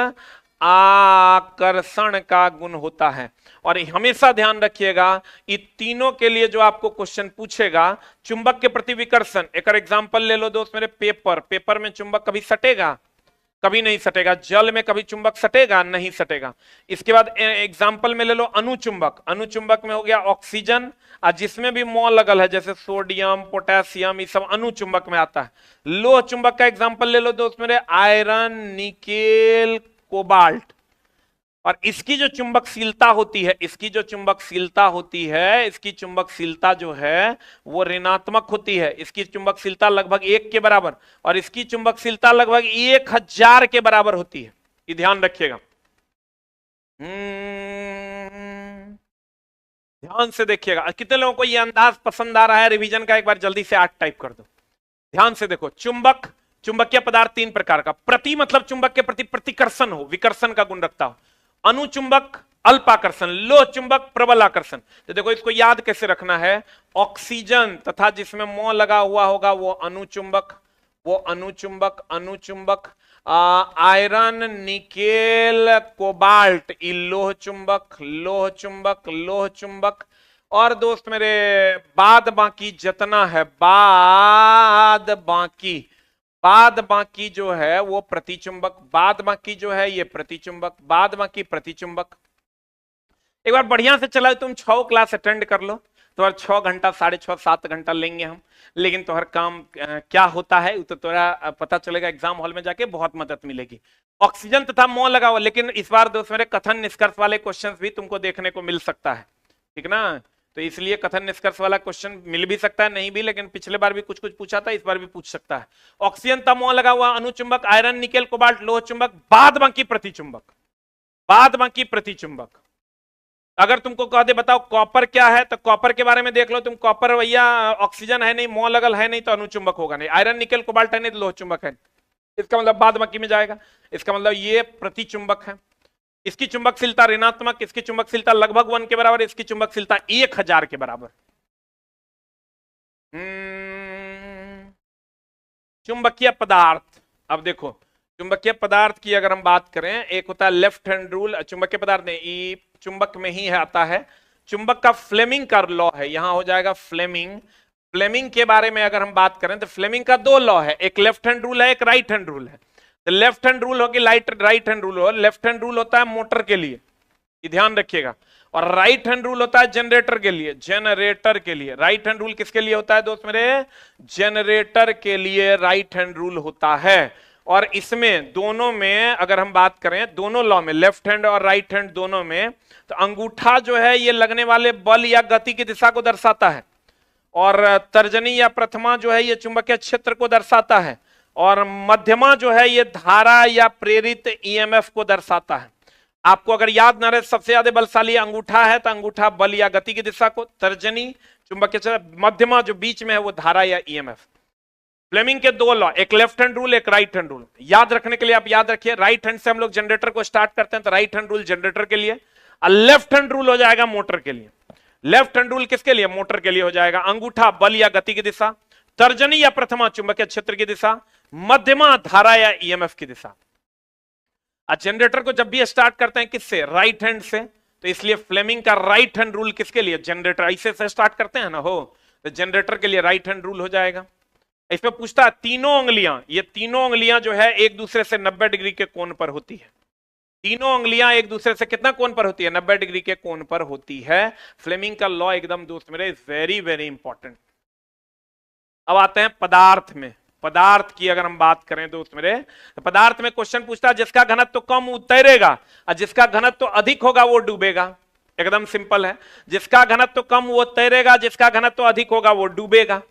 आकर्षण का गुण होता है। और हमेशा ध्यान रखिएगा, इन तीनों के लिए जो आपको क्वेश्चन पूछेगा, चुंबक के प्रति विकर्षण, एक एग्जांपल ले लो दोस्त मेरे, पेपर। पेपर में चुंबक कभी सटेगा? कभी नहीं सटेगा। जल में कभी चुंबक सटेगा? नहीं सटेगा। इसके बाद एग्जाम्पल में ले लो अनुचुंबक। अनुचुंबक में हो गया ऑक्सीजन, और जिसमें भी मॉल लगल है जैसे सोडियम, पोटेशियम, ये सब अनुचुंबक में आता है। लोह चुंबक का एग्जाम्पल ले लो दोस्त मेरे, आयरन, निकेल, कोबाल्ट। और इसकी जो चुंबकशीलता होती है, इसकी जो चुंबकशीलता होती है, इसकी चुंबकशीलता जो है वो ऋणात्मक होती है। इसकी चुंबकशीलता लगभग 1 के बराबर, और इसकी चुंबकशीलता लगभग 1000 के बराबर होती है। ये ध्यान रखिएगा। ध्यान से देखिएगा। कितने लोगों को ये अंदाज पसंद आ रहा है रिवीजन का? एक बार जल्दी से 8 टाइप कर दो। ध्यान से देखो, चुंबक, चुंबकीय पदार्थ तीन प्रकार का। प्रति मतलब चुंबक के प्रति प्रतिकर्षण हो, विकर्षण का गुण रखता हो। अनुचुंबक अल्प आकर्षण, लोह चुंबक प्रबल आकर्षण। तो देखो इसको याद कैसे रखना है, ऑक्सीजन तथा जिसमें मोह लगा हुआ होगा वो अनुचुंबक, वो अनुचुंबक, अनुचुंबक। आयरन, निकेल, कोबाल्ट, ये लोह चुंबक, लोह चुंबक, लोह चुंबक। और दोस्त मेरे बाद बाकी जितना है, बाद बाकी जो है वो प्रतिचुंबक, बाद बाकी जो है ये प्रतिचुंबक, बाद बाकी प्रतिचुंबक। एक बार बढ़िया से चला, तुम 6 क्लास अटेंड कर लो, तुम्हारा 6 घंटा, 6.5 7 घंटा लेंगे हम, लेकिन तुम्हारा काम क्या होता है तो तुम्हारा पता चलेगा एग्जाम हॉल में जाके, बहुत मदद मिलेगी। ऑक्सीजन तथा मोह लगा हुआ, लेकिन इस बार दोस्त मेरे कथन निष्कर्ष वाले क्वेश्चंस भी तुमको देखने को मिल सकता है, ठीक ना? तो इसलिए कथन निष्कर्ष वाला क्वेश्चन मिल भी सकता है, नहीं भी, लेकिन पिछले बार भी कुछ कुछ पूछा था, इस बार भी पूछ सकता है। ऑक्सीजन तथा मोह लगा हुआ, अनुचुंबक, आयरन, निकेल, कोबाल्ट, लोह चुंबक, बाद बाकी प्रतिचुंबक, बाद बाकी प्रतिचुंबक। अगर तुमको कह दे बताओ कॉपर क्या है, तो कॉपर के बारे में देख लो तुम। कॉपर भैया ऑक्सीजन है नहीं, मोह लगल है नहीं, तो अनुचुंबक होगा नहीं। आयरन, निकेल, कोबाल्ट है नहीं, तो लोह चुंबक है, इसका मतलब बाद बाकी में जाएगा। इसका मतलब ये प्रतिचुंबक है। इसकी चुंबकशीलता ऋणात्मक, इसकी चुंबकशीलता लगभग 1 के बराबर, इसकी चुंबकशीलता 1000 के बराबर। चुंबकीय पदार्थ। अब देखो चुंबकीय पदार्थ की अगर हम बात करें, एक होता है लेफ्ट हैंड रूल। चुंबकीय पदार्थ नहीं, चुंबक में ही है, आता है चुंबक का फ्लेमिंग का लॉ है, यहां हो जाएगा फ्लेमिंग। फ्लेमिंग के बारे में अगर हम बात करें तो फ्लेमिंग का 2 लॉ है, एक लेफ्ट हैंड रूल है, एक राइट हैंड रूल है। तो लेफ्ट हैंड रूल होगी, राइट हैंड रूल हो। लेफ्ट हैंड रूल होता है मोटर के लिए, ये ध्यान रखिएगा, और राइट हैंड रूल होता है जनरेटर के लिए, जनरेटर के लिए। राइट हैंड रूल किसके लिए होता है दोस्त मेरे? जनरेटर के लिए राइट हैंड रूल होता है। और इसमें दोनों में अगर हम बात करें, दोनों लॉ में, लेफ्ट हैंड और राइट हैंड दोनों में, तो अंगूठा जो है ये लगने वाले बल या गति की दिशा को दर्शाता है, और तर्जनी या प्रथमा जो है ये चुंबकीय क्षेत्र को दर्शाता है, और मध्यमा जो है ये धारा या प्रेरित ईएमएफ को दर्शाता है। आपको अगर याद ना रहे, सबसे ज्यादा बलशाली अंगूठा है, तो अंगूठा बल या गति की दिशा को, तर्जनी चुंबकीय क्षेत्र, मध्यमा जो बीच में है वो धारा या ईएमएफ। फ्लेमिंग के 2 लॉ, एक लेफ्ट हैंड रूल, एक राइट हैंड रूल। याद रखने के लिए आप याद रखिए, राइट हैंड से हम लोग जनरेटर को स्टार्ट करते हैं, तो राइट हैंड रूल जनरेटर के लिए, और लेफ्ट हैंड रूल हो जाएगा मोटर के लिए। लेफ्ट हैंड रूल किसके लिए? मोटर के लिए हो जाएगा। अंगूठा बल या गति की दिशा, तर्जनी या प्रथमा चुंबकीय क्षेत्र की दिशा, मध्यमा धारा या ईएमएफ की दिशा। जनरेटर को जब भी स्टार्ट करते हैं किससे, राइट हैंड से, तो इसलिए फ्लेमिंग का राइट हैंड रूल किसके लिए, जनरेटर ऐसे से स्टार्ट करते हैं ना हो, तो जनरेटर के लिए राइट हैंड रूल हो जाएगा। इसमें पूछता है तीनों उंगलियां, ये तीनों उंगलियां जो है एक दूसरे से 90 डिग्री के कोण पर होती है। तीनों उंगलियां एक दूसरे से कितना कोण पर होती है, 90 डिग्री के कोण पर होती है। फ्लेमिंग का लॉ एकदम दोस्त मेरे वेरी वेरी इंपॉर्टेंट। अब आते हैं पदार्थ में। पदार्थ की अगर हम बात करें दोस्त मेरे, तो पदार्थ में क्वेश्चन पूछता है जिसका घनत्व कम वो तैरेगा और जिसका घनत्व अधिक होगा वो डूबेगा। एकदम सिंपल है, जिसका घनत्व कम वो तैरेगा, जिसका घनत्व अधिक होगा वो डूबेगा।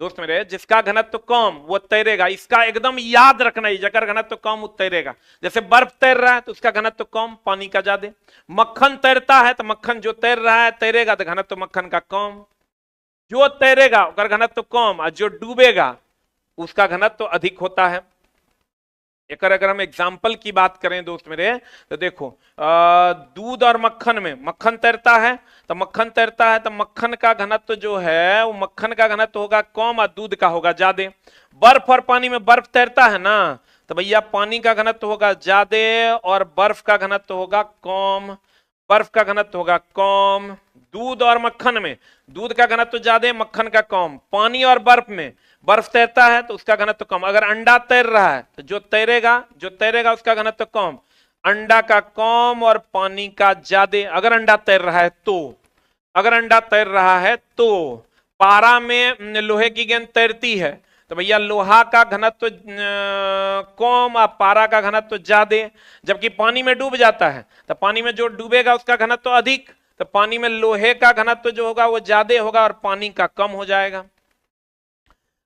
दोस्त मेरे, जिसका घनत्व कम वो तैरेगा, इसका एकदम याद रखना है, जगह घनत्व कम वो तैरेगा। जैसे बर्फ तैर रहा है तो उसका घनत्व कम, पानी का ज्यादा। मक्खन तैरता है तो मक्खन जो तैर रहा है तैरेगा तो घनत्व मक्खन का कम। जो तैरेगा उसका घनत्व कम और जो डूबेगा उसका घनत्व अधिक होता है। एक अगर हम एग्जाम्पल की बात करें दोस्त मेरे, तो देखो दूध और मक्खन में, मक्खन तैरता है तो मक्खन का घनत्व जो है वो मक्खन का घनत्व होगा कम और दूध का होगा ज्यादा। बर्फ और पानी में, बर्फ तैरता है ना तो भैया पानी का घनत्व होगा ज्यादा और बर्फ का घनत्व होगा कम, बर्फ का घनत्व होगा कम। दूध और मक्खन में, दूध का घनत्व ज्यादा, मक्खन का कम। पानी और बर्फ में, बर्फ तैरता है तो उसका घनत्व कम। अगर अंडा तैर रहा है तो जो तैरेगा उसका घनत्व कम, अंडा का कम और पानी का ज्यादा। अगर अंडा तैर रहा है तो पारा में लोहे की गेंद तैरती है तो भैया लोहा का घनत्व कम और पारा का घनत्व ज्यादा। जबकि पानी में डूब जाता है तो पानी में जो डूबेगा उसका घनत्व अधिक, तो पानी में लोहे का घनत्व जो होगा वो ज्यादा होगा और पानी का कम हो जाएगा।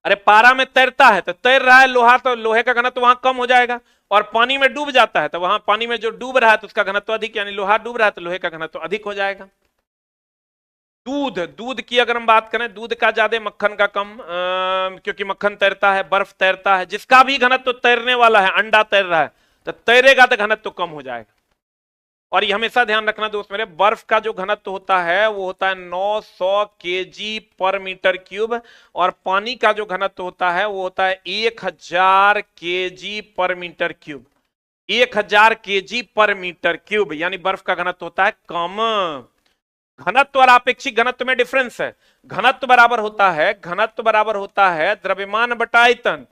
अरे पारा में तैरता है तो तैर रहा है लोहा, तो लोहे का घनत्व वहां कम हो जाएगा, और पानी में डूब जाता है तो वहां पानी में जो डूब रहा है तो उसका घनत्व अधिक, यानी लोहा डूब रहा है तो लोहे का घनत्व अधिक हो जाएगा। दूध की अगर हम बात करें, दूध का ज्यादा, मक्खन का कम, क्योंकि मक्खन तैरता है, बर्फ तैरता है। जिसका भी घनत्व तैरने वाला है, अंडा तैर रहा है तो तैरेगा तो घनत्व कम हो जाएगा। और ये हमेशा ध्यान रखना दोस्त मेरे, बर्फ का जो घनत्व होता है वो होता है 900 केजी पर मीटर क्यूब, और पानी का जो घनत्व होता है वो होता है 1000 केजी पर मीटर क्यूब। 1000 केजी पर मीटर क्यूब, यानी बर्फ का घनत्व होता है कम। घनत्व और आपेक्षिक घनत्व में डिफरेंस है। घनत्व बराबर होता है द्रव्यमान बटा आयतन,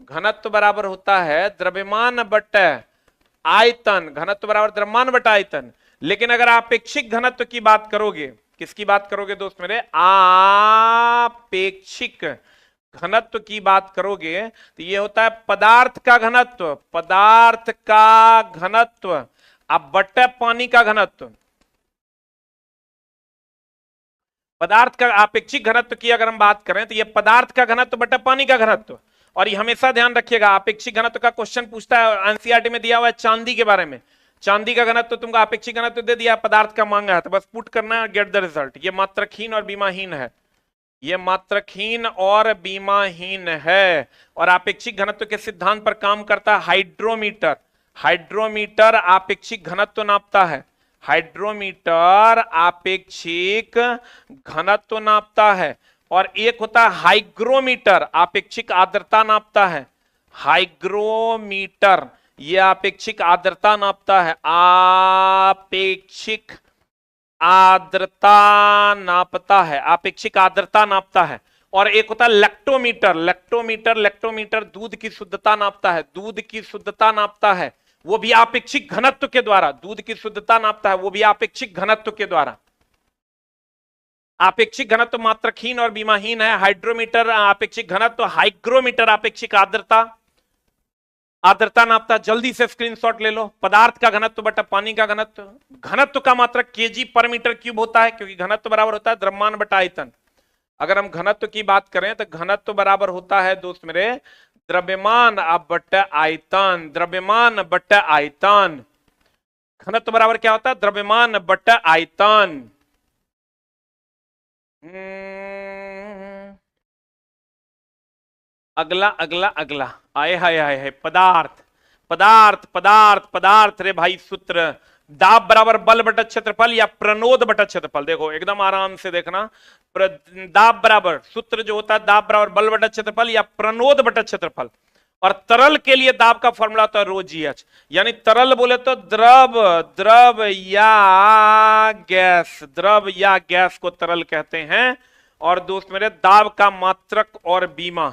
घनत्व बराबर होता है द्रव्यमान बटा आयतन, घनत्व बराबर द्रव्यमान बटा आयतन। लेकिन अगर आपेक्षिक घनत्व की बात करोगे, किसकी बात करोगे दोस्त मेरे, आपेक्षिक घनत्व की बात करोगे तो ये होता है पदार्थ का घनत्व अब बटे पानी का घनत्व। पदार्थ का आपेक्षिक घनत्व की अगर हम बात करें तो ये पदार्थ का घनत्व बटे पानी का घनत्व। और ये हमेशा ध्यान रखिएगा, आपेक्षिक घनत्व का क्वेश्चन पूछता है, एनसीईआरटी में दिया हुआ है चांदी के बारे में। चांदी का घनत्व तुमको आपेक्षिक घनत्व दे दिया, पदार्थ का मांगा है, तो बस पुट करना है, गेट द रिजल्ट। ये मात्रकहीन और बीमाहीन है, ये मात्रकहीन और बीमाहीन है। और आपेक्षिक घनत्व के सिद्धांत पर काम करता है हाइड्रोमीटर। हाइड्रोमीटर आपेक्षिक घनत्व नापता है, हाइड्रोमीटर आपेक्षिक घनत्व नापता है। और एक होता है हाइग्रोमीटर, आपेक्षिक आर्द्रता नापता है। हाइग्रोमीटर ये आपेक्षिक आर्द्रता नापता है, आपेक्षिक आर्द्रता नापता है, आपेक्षिक आर्द्रता नापता है। और एक होता है लेक्टोमीटर, लेक्टोमीटर दूध की शुद्धता नापता है, दूध की शुद्धता नापता है, वो भी आपेक्षिक घनत्व के द्वारा। दूध की शुद्धता नापता है वो भी आपेक्षिक घनत्व के द्वारा। आपेक्षिक घनत्व मात्रकहीन और बीमाहीन है। हाइड्रोमीटर आपेक्षिक घनत्व, हाइग्रोमीटर आपेक्षिक आर्द्रता नापता। जल्दी से स्क्रीनशॉट ले लो। पदार्थ का घनत्व बटा पानी का घनत्व, घनत्व का मात्रक केजी पर मीटर क्यूब होता है, क्योंकि घनत्व बराबर होता है द्रव्यमान बटा आयतन। अगर हम घनत्व की बात करें तो घनत्व बराबर होता है दोस्त मेरे द्रव्यमान बटा आयतन, द्रव्यमान बटा आयतन। घनत्व बराबर क्या होता है, द्रव्यमान बटा आयतन। अगला अगला अगला आए हाय हाय हाय, पदार्थ पदार्थ पदार्थ पदार्थ। रे भाई सूत्र, दाब बराबर बल बटा क्षेत्रफल या प्रणोद बटा क्षेत्रफल। देखो एकदम आराम से देखना, दाब बराबर सूत्र जो होता है दाब बराबर बल बटा क्षेत्रफल या प्रणोद बटा क्षेत्रफल। और तरल के लिए दाब का फॉर्मूला होता है रो जी एच, यानी तरल बोले तो द्रव, द्रव या गैस, द्रव या गैस को तरल कहते हैं। और दोस्त मेरे दाब का मात्रक और बीमा,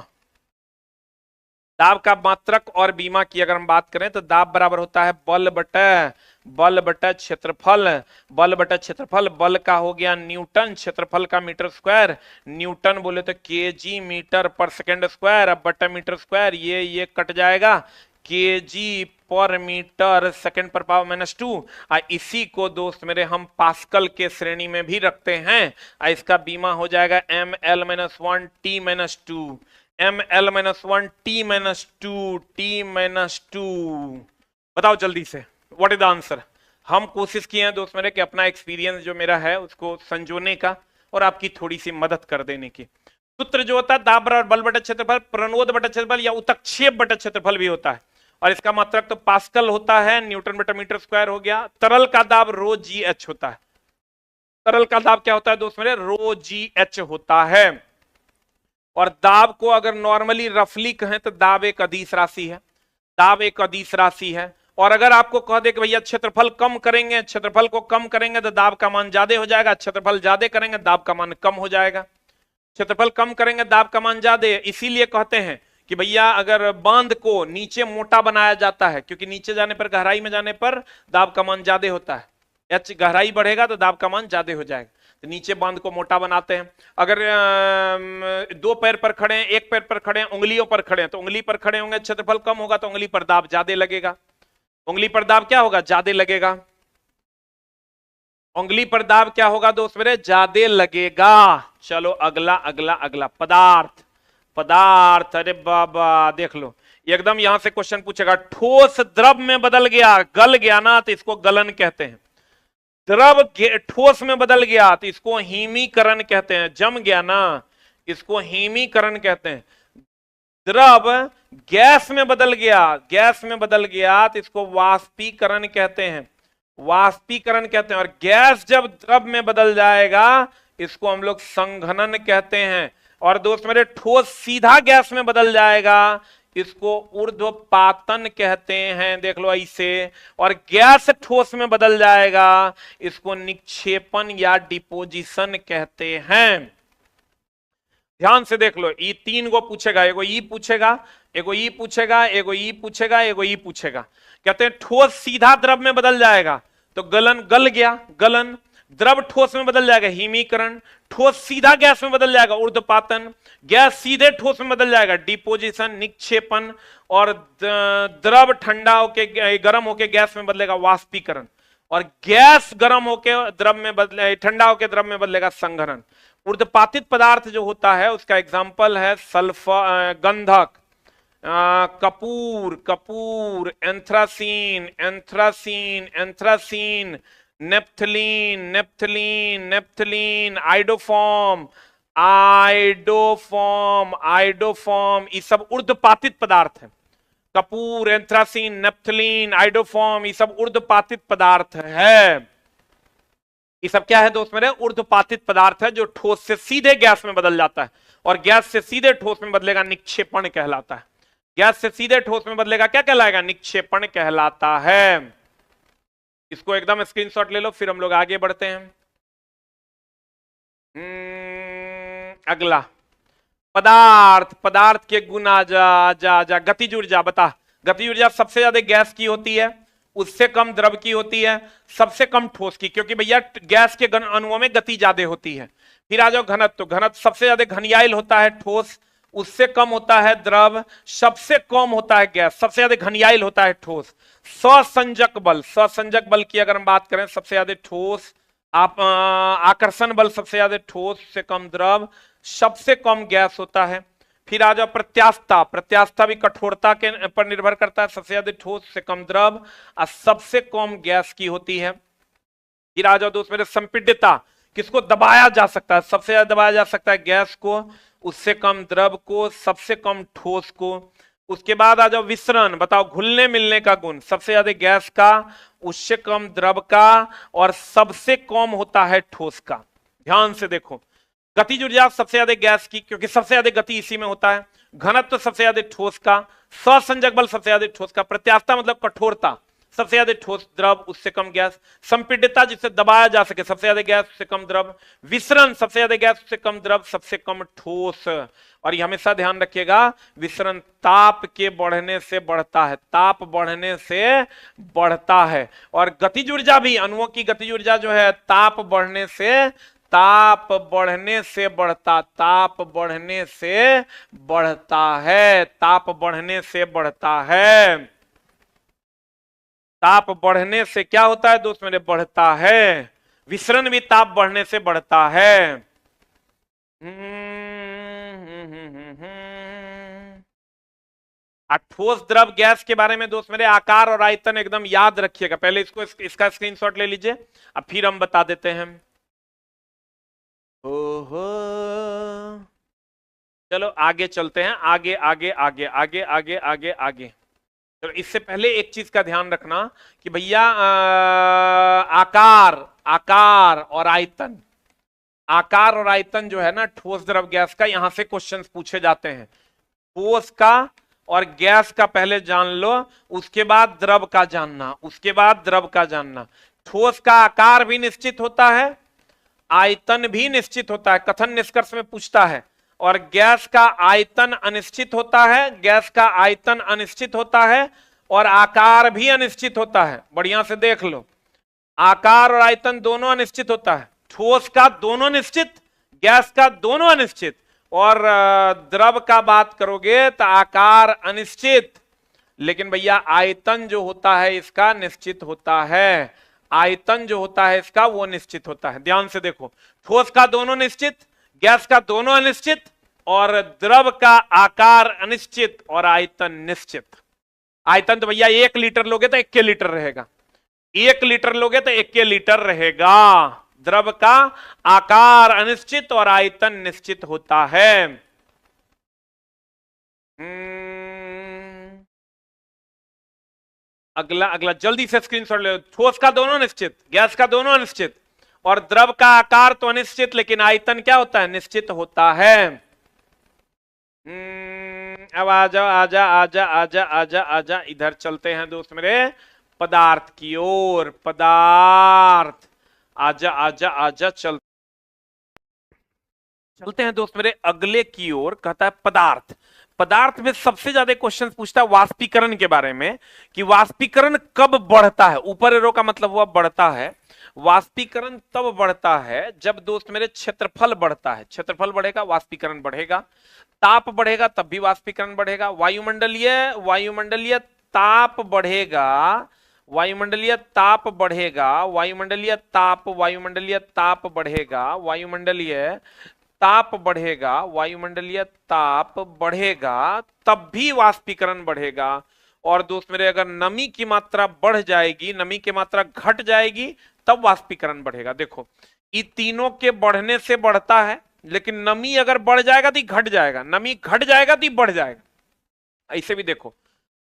दाब का मात्रक और बीमा की अगर हम बात करें तो दाब बराबर होता है बल बटा क्षेत्रफल, बल बटा क्षेत्रफल, बल का हो गया न्यूटन, क्षेत्रफल का मीटर स्क्वायर, न्यूटन बोले तो केजी मीटर पर सेकेंड स्क्वायर, अब बटा मीटर स्क्वायर, ये कट जाएगा, केजी पर मीटर सेकेंड पर पावर -2। इसी को दोस्त मेरे हम पास्कल के श्रेणी में भी रखते हैं। इसका बीमा हो जाएगा ml-1 t-2, ml-1 t-2, t-2। बताओ जल्दी से व्हाट इज द आंसर। हम कोशिश किए हैं दोस्त मेरे कि अपना एक्सपीरियंस जो मेरा है उसको संजोने का और आपकी थोड़ी सी मदद कर देने की। सूत्र जो होता है दाब बराबर बल बटा क्षेत्रफल, प्रणोद बटा क्षेत्रफल या उत्क्षेप बटा क्षेत्रफल भी होता है, और इसका मात्रक तो पास्कल होता है, न्यूटन बटा मीटर स्क्वायर हो गया। तरल का दाब रो जी एच होता है, तरल का दाब क्या होता है दोस्त मेरे, रो जी एच होता है। और दाब को अगर नॉर्मली रफली कहें तो दाब एक अदिश राशि है, दाब एक अदिश राशि है। और अगर आपको कह दे कि भैया क्षेत्रफल कम करेंगे, क्षेत्रफल को कम करेंगे तो दाब का मान ज्यादा हो जाएगा, क्षेत्रफल ज्यादा करेंगे दाब का मान कम हो जाएगा, क्षेत्रफल कम करेंगे दाब का मान ज्यादा। इसीलिए कहते हैं कि भैया अगर बांध को नीचे मोटा बनाया जाता है, क्योंकि नीचे जाने पर, गहराई में जाने पर दाब का मान ज्यादा होता है, एच गहराई बढ़ेगा तो दाब का मान ज्यादा हो जाएगा, तो नीचे बांध को मोटा बनाते हैं। अगर दो पैर पर खड़े हैं, एक पैर पर खड़े हैं, उंगलियों पर खड़े हैं, तो उंगली पर खड़े होंगे, क्षेत्रफल कम होगा तो उंगली पर दाब ज्यादा लगेगा, उंगली पर दाब क्या होगा, ज्यादा लगेगा, उंगली पर दाब क्या होगा दोस्त मेरे, ज्यादा लगेगा। चलो अगला अगला अगला, पदार्थ, पदार्थ, अरे बाबा देख लो एकदम यहां से क्वेश्चन पूछेगा, ठोस द्रव में बदल गया, गल गया ना तो इसको गलन कहते हैं, द्रव ठोस में बदल गया तो इसको हीमीकरण कहते हैं, जम गया ना इसको हीमीकरण कहते हैं। द्रव गैस में बदल गया, गैस में बदल गया तो इसको वाष्पीकरण कहते हैं, वाष्पीकरण कहते हैं। और गैस जब द्रव में बदल जाएगा इसको हम लोग संघनन कहते हैं। और दोस्त मेरे ठोस सीधा गैस में बदल जाएगा इसको ऊर्ध्वपातन कहते हैं, देख लो ऐसे। और गैस ठोस में बदल जाएगा इसको निक्षेपण या डिपोजिशन कहते हैं। ध्यान से देख लो, ये तीन को पूछेगा, एगो ई पूछेगा, एगो ई पूछेगा, एगो ई पूछेगा, एगो ई पूछेगा। कहते हैं ठोस सीधा द्रव में बदल जाएगा तो गलन, गल गया गलन, द्रव ठोस में बदल जाएगा हीमीकरण, ठोस सीधा गैस में बदल जाएगा ऊर्ध्वपातन, गैस सीधे ठोस में बदल जाएगा डिपोजिशन निक्षेपण, और द्रव ठंडा होके गर्म होके गैस में बदलेगा वाष्पीकरण, और गैस गर्म होके द्रव में बदले, ठंडा होके द्रव में बदलेगा संघनन। ऊर्ध्वपातित पदार्थ जो होता है उसका एग्जाम्पल है सल्फर, गंधक, Kapoor, Kapoor, anthracene, anthracene, anthracene, naphthalene, naphthalene, naphthalene, iodoform, iodoform, iodoform, ये सब ऊर्ध्वपातित पदार्थ है। कपूर, एंथ्रासीन, नेप्थलीन, आइडोफॉर्म, ये सब ऊर्ध्वपातित पदार्थ है। ये सब क्या है दोस्त मेरे, ऊर्ध्वपातित पदार्थ है जो ठोस से सीधे गैस में बदल जाता है, और गैस से सीधे ठोस में बदलेगा निक्षेपण कहलाता है। गैस से सीधे ठोस में बदलेगा क्या कहलाएगा, निक्षेपण कहलाता है। इसको एकदम स्क्रीनशॉट ले लो, फिर हम लोग आगे बढ़ते हैं। अगला पदार्थ, पदार्थ के गुण आ जा। गतिज ऊर्जा बता, गतिज ऊर्जा सबसे ज्यादा गैस की होती है, उससे कम द्रव की होती है, सबसे कम ठोस की, क्योंकि भैया गैस के अणुओं में गति ज्यादा होती है। फिर आ जाओ घनत्व, तो घनत्व सबसे ज्यादा घनियाइल होता है ठोस, उससे कम होता है द्रव, सबसे कम होता है गैस, सबसे ज्यादा घनियाइल होता है ठोस। ससंजक बल, ससंजक बल की अगर हम बात करें सबसे ज्यादा ठोस, आप आकर्षण बल सबसे ज्यादा ठोस से कम द्रव, सबसे कम गैस होता है। फिर आ जाओ प्रत्यास्थता, प्रत्यास्थता भी कठोरता के पर निर्भर करता है, सबसे ज्यादा ठोस से कम द्रव और सबसे कम गैस की होती है। फिर आ जाओ दोस्त मेरे संपीड्यता, किसको दबाया जा सकता है, सबसे ज्यादा दबाया जा सकता है गैस को, उससे कम द्रव को, सबसे कम ठोस को। उसके बाद आ जाओ विसरण, बताओ घुलने मिलने का गुण, सबसे ज्यादा गैस का, उससे कम द्रव का, और सबसे कम होता है ठोस का। ध्यान से देखो, गतिज ऊर्जा सबसे ज्यादा गैस की, क्योंकि सबसे ज्यादा गति इसी में होता है, घनत्व सबसे ज्यादा ठोस का, सहसंजक बल सबसे ज्यादा ठोस का, प्रत्यास्थता मतलब कठोरता सबसे ज्यादा ठोस द्रव उससे कम गैस, संपीडितता जिससे दबाया जा सके सबसे ज्यादा गैस उससे कम द्रव, विसरण सबसे ज्यादा गैस उससे कम द्रव सबसे कम ठोस। और ये हमेशा ध्यान रखिएगा, विसरण ताप के बढ़ने से बढ़ता है, ताप बढ़ने से बढ़ता है। और गतिज ऊर्जा भी, अणुओं की गतिज ऊर्जा जो है ताप बढ़ने से, ताप बढ़ने से बढ़ता, ताप बढ़ने से बढ़ता है, ताप बढ़ने से बढ़ता है। ताप बढ़ने से क्या होता है दोस्त मेरे, बढ़ता है। विसरण भी ताप बढ़ने से बढ़ता है। ठोस द्रव गैस के बारे में दोस्त मेरे आकार और आयतन एकदम याद रखिएगा, पहले इसका स्क्रीनशॉट ले लीजिए, अब फिर हम बता देते हैं। ओहो, चलो आगे चलते हैं, आगे आगे आगे आगे आगे आगे आगे। तो इससे पहले एक चीज का ध्यान रखना कि भैया आकार, आकार और आयतन, आकार और आयतन जो है ना ठोस द्रव गैस का, यहां से क्वेश्चंस पूछे जाते हैं। ठोस का और गैस का पहले जान लो, उसके बाद द्रव का जानना, उसके बाद द्रव का जानना। ठोस का आकार भी निश्चित होता है, आयतन भी निश्चित होता है, कथन निष्कर्ष में पूछता है। और गैस का आयतन अनिश्चित होता है, गैस का आयतन अनिश्चित होता है और आकार भी अनिश्चित होता है। बढ़िया से देख लो, आकार और आयतन दोनों अनिश्चित होता है, ठोस का दोनों निश्चित, गैस का दोनों अनिश्चित, और द्रव का बात करोगे तो आकार अनिश्चित, लेकिन भैया आयतन जो होता है इसका निश्चित होता है, आयतन जो होता है इसका वो निश्चित होता है। ध्यान से देखो, ठोस का दोनों निश्चित, गैस का दोनों अनिश्चित, और द्रव का आकार अनिश्चित और आयतन निश्चित। आयतन तो भैया 1 लीटर लोगे तो 1 लीटर रहेगा, 1 लीटर लोगे तो 1 लीटर रहेगा। द्रव का आकार अनिश्चित और आयतन निश्चित होता है। अगला अगला जल्दी से स्क्रीनशॉट ले। ठोस का दोनों निश्चित, गैस का दोनों अनिश्चित, और द्रव का आकार तो अनिश्चित, लेकिन आयतन क्या होता है, निश्चित होता है। अब आजा आजा आजा आजा आजा आजा, इधर चलते हैं दोस्त मेरे पदार्थ की ओर। पदार्थ, आजा आजा आजा, चलते हैं दोस्त मेरे अगले की ओर। कहता है पदार्थ, पदार्थ में सबसे ज्यादा क्वेश्चन पूछता है वाष्पीकरण के बारे में, कि वाष्पीकरण कब बढ़ता है। ऊपर एरो का मतलब हुआ बढ़ता है, वाष्पीकरण तब बढ़ता है जब दोस्त मेरे क्षेत्रफल बढ़ता है, क्षेत्रफल बढ़ेगा वाष्पीकरण बढ़ेगा, ताप बढ़ेगा तब भी वाष्पीकरण बढ़ेगा, वायुमंडलीय वायुमंडलीय ताप बढ़ेगा, वायुमंडलीय ताप बढ़ेगा, वायुमंडलीय ताप, वायुमंडलीय ताप बढ़ेगा, वायुमंडलीय ताप बढ़ेगा, वायुमंडलीय ताप बढ़ेगा तब भी वाष्पीकरण बढ़ेगा। और दोस्त मेरे अगर नमी की मात्रा बढ़ जाएगी, नमी की मात्रा घट जाएगी तब वाष्पीकरण बढ़ेगा। देखो ये तीनों के बढ़ने से बढ़ता है, लेकिन नमी अगर बढ़ जाएगा तो घट जाएगा, नमी घट जाएगा तो बढ़ जाएगा। ऐसे भी देखो,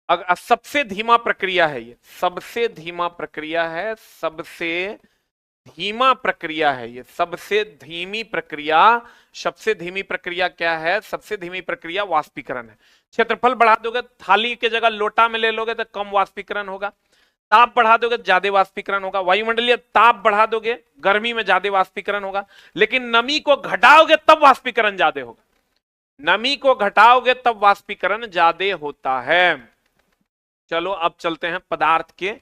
अगर सबसे धीमा प्रक्रिया है ये, सबसे धीमा प्रक्रिया है, सबसे धीमा प्रक्रिया है ये, सबसे धीमी प्रक्रिया, सबसे धीमी प्रक्रिया क्या है, सबसे धीमी प्रक्रिया वाष्पीकरण है। क्षेत्रफल बढ़ा दोगे, थाली के जगह लोटा में ले लोगे तो कम वाष्पीकरण होगा, ताप बढ़ा दोगे ज्यादा वाष्पीकरण होगा, वायुमंडलीय ताप बढ़ा दोगे गर्मी में ज्यादा वाष्पीकरण होगा, लेकिन नमी को घटाओगे तब वाष्पीकरण ज्यादा होगा, नमी को घटाओगे तब वाष्पीकरण ज्यादा होता है। चलो अब चलते हैं पदार्थ के,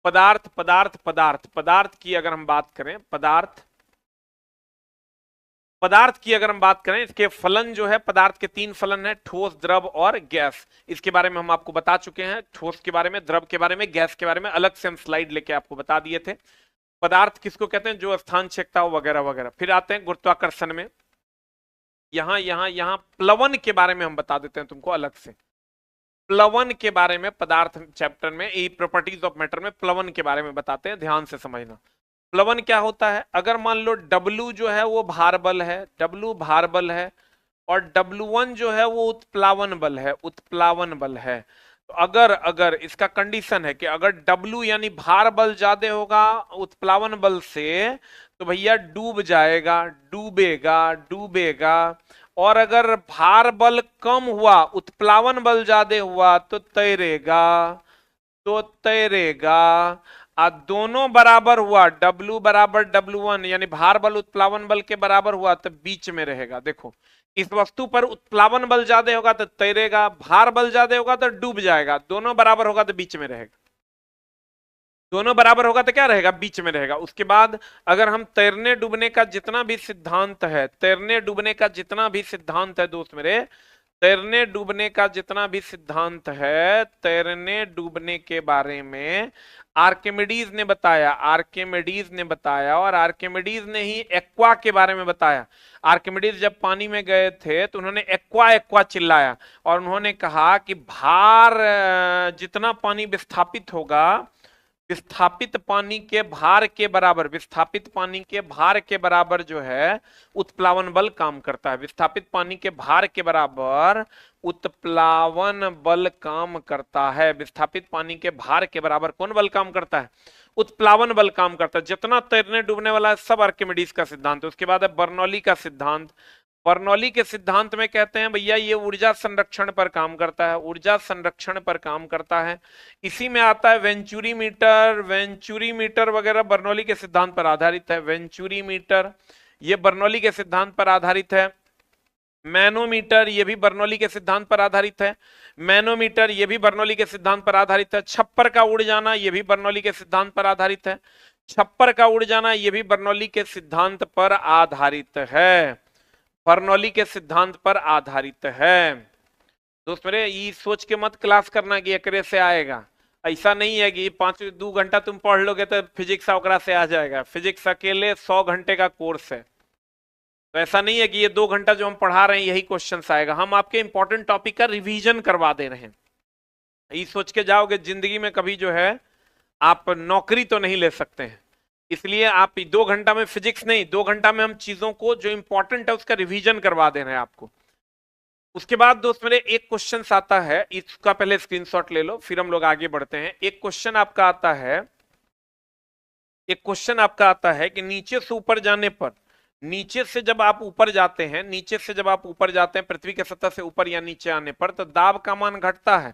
पदार्थ पदार्थ पदार्थ, पदार्थ की अगर हम बात करें, पदार्थ, पदार्थ की अगर हम बात करें, इसके फलन जो है, पदार्थ के 3 फलन है, ठोस, द्रव और गैस। इसके बारे में हम आपको बता चुके हैं, ठोस के बारे में, द्रव के बारे में, गैस के बारे में अलग से हम स्लाइड लेके आपको बता दिए थे। पदार्थ किसको कहते हैं, जो स्थान छेकता हो वगैरह वगैरह। फिर आते हैं गुरुत्वाकर्षण में, यहां प्लवन के बारे में हम बता देते हैं तुमको अलग से। प्लवन के बारे में पदार्थ चैप्टर में, ई प्रॉपर्टीज ऑफ मैटर में प्लवन के बारे में बताते हैं, ध्यान से समझना। प्लवन क्या होता है, अगर मान लो W जो है वो भार बल है, W भार बल है, और W1 जो है वो उत्प्लावन बल है, उत्प्लावन बल है। तो अगर इसका कंडीशन है कि अगर W यानी भार बल ज्यादा होगा उत्प्लावन बल से, तो भैया डूब जाएगा, डूबेगा, डूबेगा। और अगर भार बल कम हुआ, उत्प्लावन बल ज्यादा हुआ तो तैरेगा, तो तैरेगा। दोनों बराबर हुआ, W बराबर W1 यानी भार बल उत्प्लावन बल के बराबर हुआ तो बीच में रहेगा। देखो इस वस्तु पर उत्प्लावन बल ज्यादा होगा तो तैरेगा, भार बल ज्यादा होगा तो डूब जाएगा, दोनों बराबर होगा तो बीच में रहेगा। दोनों बराबर होगा तो क्या रहेगा, बीच में रहेगा। उसके बाद अगर हम तैरने डूबने का जितना भी सिद्धांत है, तैरने डूबने का जितना भी सिद्धांत है दोस्त मेरे, तैरने डूबने का जितना भी सिद्धांत है, तैरने डूबने के बारे में आर्किमिडीज ने बताया, आर्किमिडीज ने बताया, और आर्किमिडीज ने ही एक्वा के बारे में बताया। आर्किमिडीज जब पानी में गए थे तो उन्होंने एक्वा एक्वा चिल्लाया और उन्होंने कहा कि भार जितना पानी विस्थापित होगा, विस्थापित पानी के भार के बराबर, विस्थापित पानी के भार के बराबर जो है उत्प्लावन बल काम करता है। विस्थापित पानी के भार के बराबर उत्प्लावन बल काम करता है। विस्थापित पानी के भार के बराबर कौन बल काम करता है, उत्प्लावन बल काम करता है। जितना तैरने डूबने वाला है सब आर्किमिडीज का सिद्धांत है। उसके बाद है बर्नौली का सिद्धांत। बर्नौली के सिद्धांत में कहते हैं भैया ये ऊर्जा संरक्षण पर काम करता है, ऊर्जा संरक्षण पर काम करता है। इसी में आता है वेंचुरी मीटर, वेंचुरी मीटर वगैरह बर्नौली के सिद्धांत पर आधारित है। वेंचुरी मीटर ये बर्नौली के सिद्धांत पर आधारित है। मैनोमीटर ये भी बर्नौली के सिद्धांत पर आधारित है। मैनोमीटर ये भी बर्नौली के सिद्धांत पर आधारित है। छप्पर का उड़ जाना ये भी बर्नौली के सिद्धांत पर आधारित है। छप्पर का उड़ जाना ये भी बर्नौली के सिद्धांत पर आधारित है, बर्नौली के सिद्धांत पर आधारित है। दोस्त मेरे ये सोच के मत क्लास करना कि एकरे से आएगा, ऐसा नहीं है कि 2 घंटा तुम पढ़ लोगे तो फिजिक्स ओकरा से आ जाएगा। फिजिक्स अकेले 100 घंटे का कोर्स है, तो ऐसा नहीं है कि ये 2 घंटा जो हम पढ़ा रहे हैं यही क्वेश्चन आएगा। हम आपके इंपॉर्टेंट टॉपिक का रिवीजन करवा दे रहे हैं। ये सोच के जाओगे जिंदगी में कभी जो है आप नौकरी तो नहीं ले सकते हैं, इसलिए आप 2 घंटा में फिजिक्स नहीं, 2 घंटा में हम चीजों को जो इंपॉर्टेंट है उसका रिवीजन करवा दे रहे हैं आपको। उसके बाद दोस्त मेरे एक क्वेश्चन आता है, इसका पहले स्क्रीनशॉट ले लो फिर हम लोग आगे बढ़ते हैं। एक क्वेश्चन आपका आता है, एक क्वेश्चन आपका आता है कि नीचे से ऊपर जाने पर, नीचे से जब आप ऊपर जाते हैं, नीचे से जब आप ऊपर जाते हैं पृथ्वी के सतह से ऊपर या नीचे आने पर तो दाब का मान घटता है।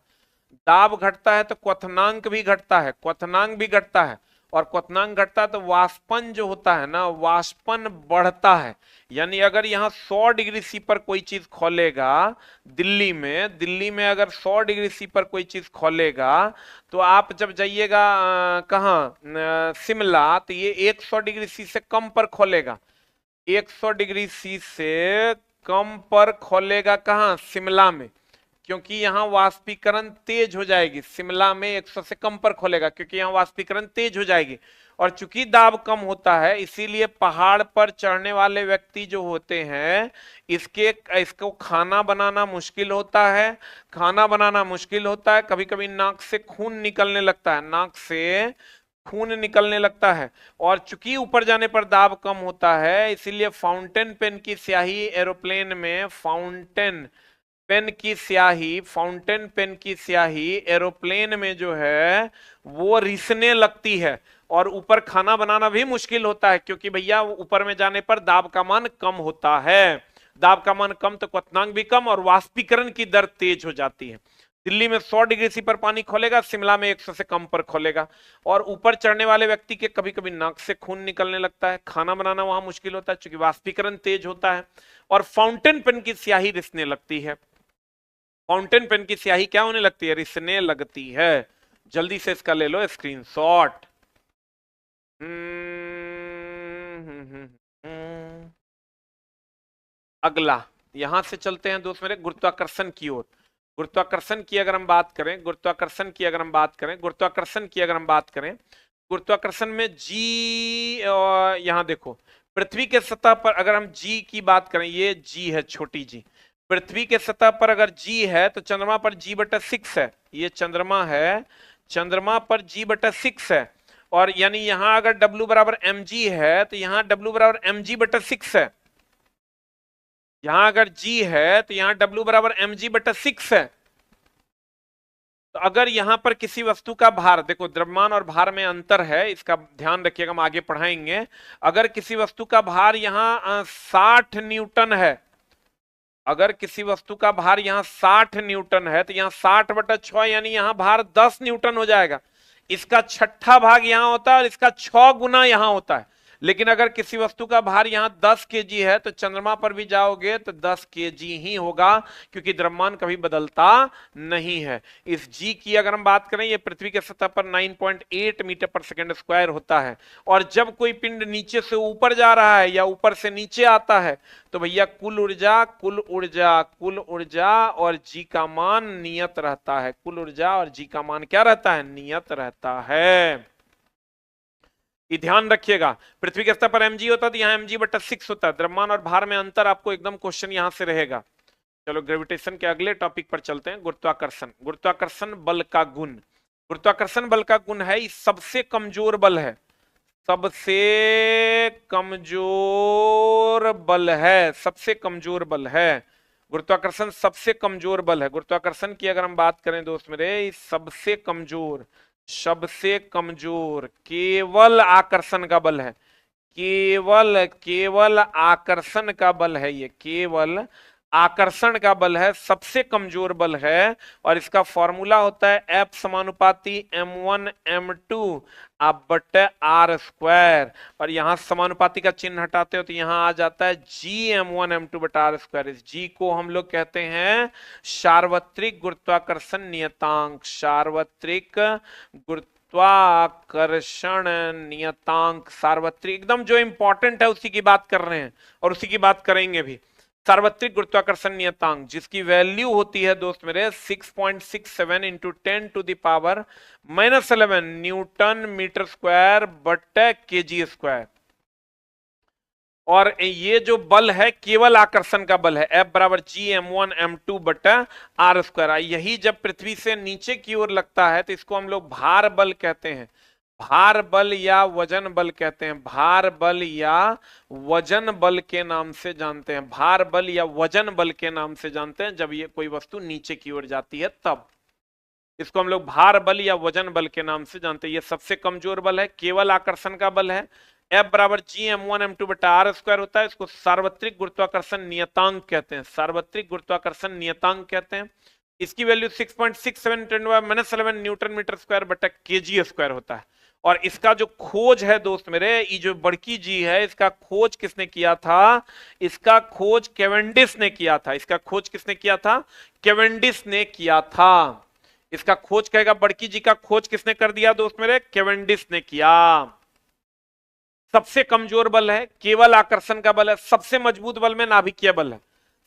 दाब घटता है तो क्वथनांक भी घटता है, क्वथनांक भी घटता है, और क्वथनांक घटता है तो वाष्पन जो होता है ना, वाष्पन बढ़ता है। यानी अगर यहाँ 100 डिग्री सी पर कोई चीज खोलेगा, दिल्ली में अगर 100 डिग्री सी पर कोई चीज खोलेगा तो आप जब जाइएगा कहाँ शिमला, तो ये 100 डिग्री सी से कम पर खोलेगा, 100 डिग्री सी से कम पर खोलेगा कहाँ, शिमला में, क्योंकि यहाँ वाष्पीकरण तेज हो जाएगी। शिमला में 100 से कम पर खोलेगा क्योंकि यहाँ वाष्पीकरण तेज हो जाएगी। और चूंकि दाब कम होता है इसीलिए पहाड़ पर चढ़ने वाले व्यक्ति जो होते हैं इसको खाना बनाना मुश्किल होता है, खाना बनाना मुश्किल होता है। कभी कभी नाक से खून निकलने लगता है, नाक से खून निकलने लगता है। और चूंकि ऊपर जाने पर दाब कम होता है इसीलिए फाउंटेन पेन की स्याही एरोप्लेन में, फाउंटेन पेन की स्याही एरोप्लेन में जो है वो रिसने लगती है। और ऊपर खाना बनाना भी मुश्किल होता है क्योंकि भैया ऊपर में जाने पर दाब का मान कम होता है। दाब का मान कम तो क्वथनांक भी कम और वाष्पीकरण की दर तेज हो जाती है। दिल्ली में 100 डिग्री सी पर पानी खोलेगा, शिमला में 100 से कम पर खोलेगा। और ऊपर चढ़ने वाले व्यक्ति के कभी कभी नाक से खून निकलने लगता है, खाना बनाना वहां मुश्किल होता है क्योंकि वाष्पीकरण तेज होता है। और फाउंटेन पेन की स्याही रिसने लगती है, फाउंटेन पेन की स्याही क्या होने लगती है, रिसने लगती है। जल्दी से इसका ले लो स्क्रीनशॉट। अगला यहां से चलते हैं दोस्त मेरे गुरुत्वाकर्षण की ओर। गुरुत्वाकर्षण की अगर हम बात करें, गुरुत्वाकर्षण की अगर हम बात करें, गुरुत्वाकर्षण की अगर हम बात करें, गुरुत्वाकर्षण में जी, यहां देखो पृथ्वी के सतह पर अगर हम जी की बात करें, ये जी है छोटी जी, पृथ्वी के सतह पर अगर जी है तो चंद्रमा पर G/6 है। ये चंद्रमा है, चंद्रमा पर G/6 है। और यानी यहां अगर W बराबर mg है तो यहां W बराबर mg/6 है। यहां अगर G है तो यहां W बराबर mg/6 है। तो अगर यहां पर किसी वस्तु का भार, देखो द्रव्यमान और भार में अंतर है, इसका ध्यान रखिएगा, हम आगे पढ़ाएंगे। अगर किसी वस्तु का भार यहां 60 न्यूटन है, अगर किसी वस्तु का भार यहाँ 60 न्यूटन है तो यहाँ 60/6 यानी यहाँ भार 10 न्यूटन हो जाएगा। इसका छठा भाग यहाँ होता है और इसका 6 गुना यहाँ होता है। लेकिन अगर किसी वस्तु का भार यहाँ 10 केजी है तो चंद्रमा पर भी जाओगे तो 10 केजी ही होगा, क्योंकि द्रव्यमान कभी बदलता नहीं है। इस जी की अगर हम बात करें, ये पृथ्वी के सतह पर 9.8 मीटर पर सेकेंड स्क्वायर होता है। और जब कोई पिंड नीचे से ऊपर जा रहा है या ऊपर से नीचे आता है तो भैया कुल ऊर्जा कुल ऊर्जा कुल ऊर्जा और जी का मान नियत रहता है। कुल ऊर्जा और जी का मान क्या रहता है? नियत रहता है। ये ध्यान रखिएगा। पृथ्वी के स्तर पर mg होता है तो यहाँ mg/6 होता है। द्रव्यमान और भार में अंतर आपको एकदम क्वेश्चन यहां से रहेगा। चलो ग्रेविटेशन के अगले टॉपिक पर चलते हैं, गुरुत्वाकर्षण। गुरुत्वाकर्षण बल का गुण। गुरुत्वाकर्षण बल का गुण है, सबसे कमजोर बल है। सबसे कमजोर बल है, सबसे कमजोर बल है गुरुत्वाकर्षण। सबसे कमजोर बल है गुरुत्वाकर्षण की अगर हम बात करें दोस्त मेरे, सबसे कमजोर, सबसे कमजोर केवल आकर्षण का बल है। केवल आकर्षण का बल है, ये केवल आकर्षण का बल है, सबसे कमजोर बल है। और इसका फॉर्मूला होता है F समानुपाती m1 m2 बटे r स्क्वायर। और यहां समानुपाती का चिन्ह हटाते हो तो यहां आ जाता है g m1 m2 बटा r स्क्वायर। इस g को हम लोग कहते हैं सार्वत्रिक गुरुत्वाकर्षण नियतांक। सार्वत्रिक गुरुत्वाकर्षण नियतांक, सार्वत्रिक, एकदम जो इंपॉर्टेंट है उसी की बात कर रहे हैं और उसी की बात करेंगे भी। सार्वत्रिक गुरुत्वाकर्षण नियतांक जिसकी वैल्यू होती है दोस्त मेरे 6.67 into 10 to the power -11 newton metre square बटे केजी स्क्वायर। और ये जो बल है केवल आकर्षण का बल है, F बराबर जी m1 m2 बटा r स्क्वायर। यही जब पृथ्वी से नीचे की ओर लगता है तो इसको हम लोग भार बल कहते हैं। भार बल या वजन बल कहते हैं। भार बल या वजन बल के नाम से जानते हैं। भार बल या वजन बल के नाम से जानते हैं जब ये कोई वस्तु नीचे की ओर जाती है तब इसको हम लोग भार बल या वजन बल के नाम से जानते हैं। ये सबसे कमजोर बल है, केवल आकर्षण का बल है। F बराबर जी m1 m2 बटा r स्क्वायर होता है। इसको सार्वत्रिक गुरुत्वाकर्षण नियतांक कहते हैं। सार्वत्रिक गुरुत्वाकर्षण नियतांक कहते हैं। इसकी वैल्यू 6.67 10 -11 न्यूटन मीटर स्क्वायर बटा केजी स्क्वायर होता है। और इसका जो खोज है दोस्त मेरे, ये जो बड़की जी है, इसका खोज किसने किया था? इसका खोज केवेंडिस ने किया था। इसका खोज किसने किया था? केवेंडिस ने किया था। इसका खोज कहेगा बड़की जी का खोज किसने कर दिया दोस्त मेरे? केवेंडिस ने किया। सबसे कमजोर बल है, केवल आकर्षण का बल है। सबसे मजबूत बल में नाभिकीय बल है।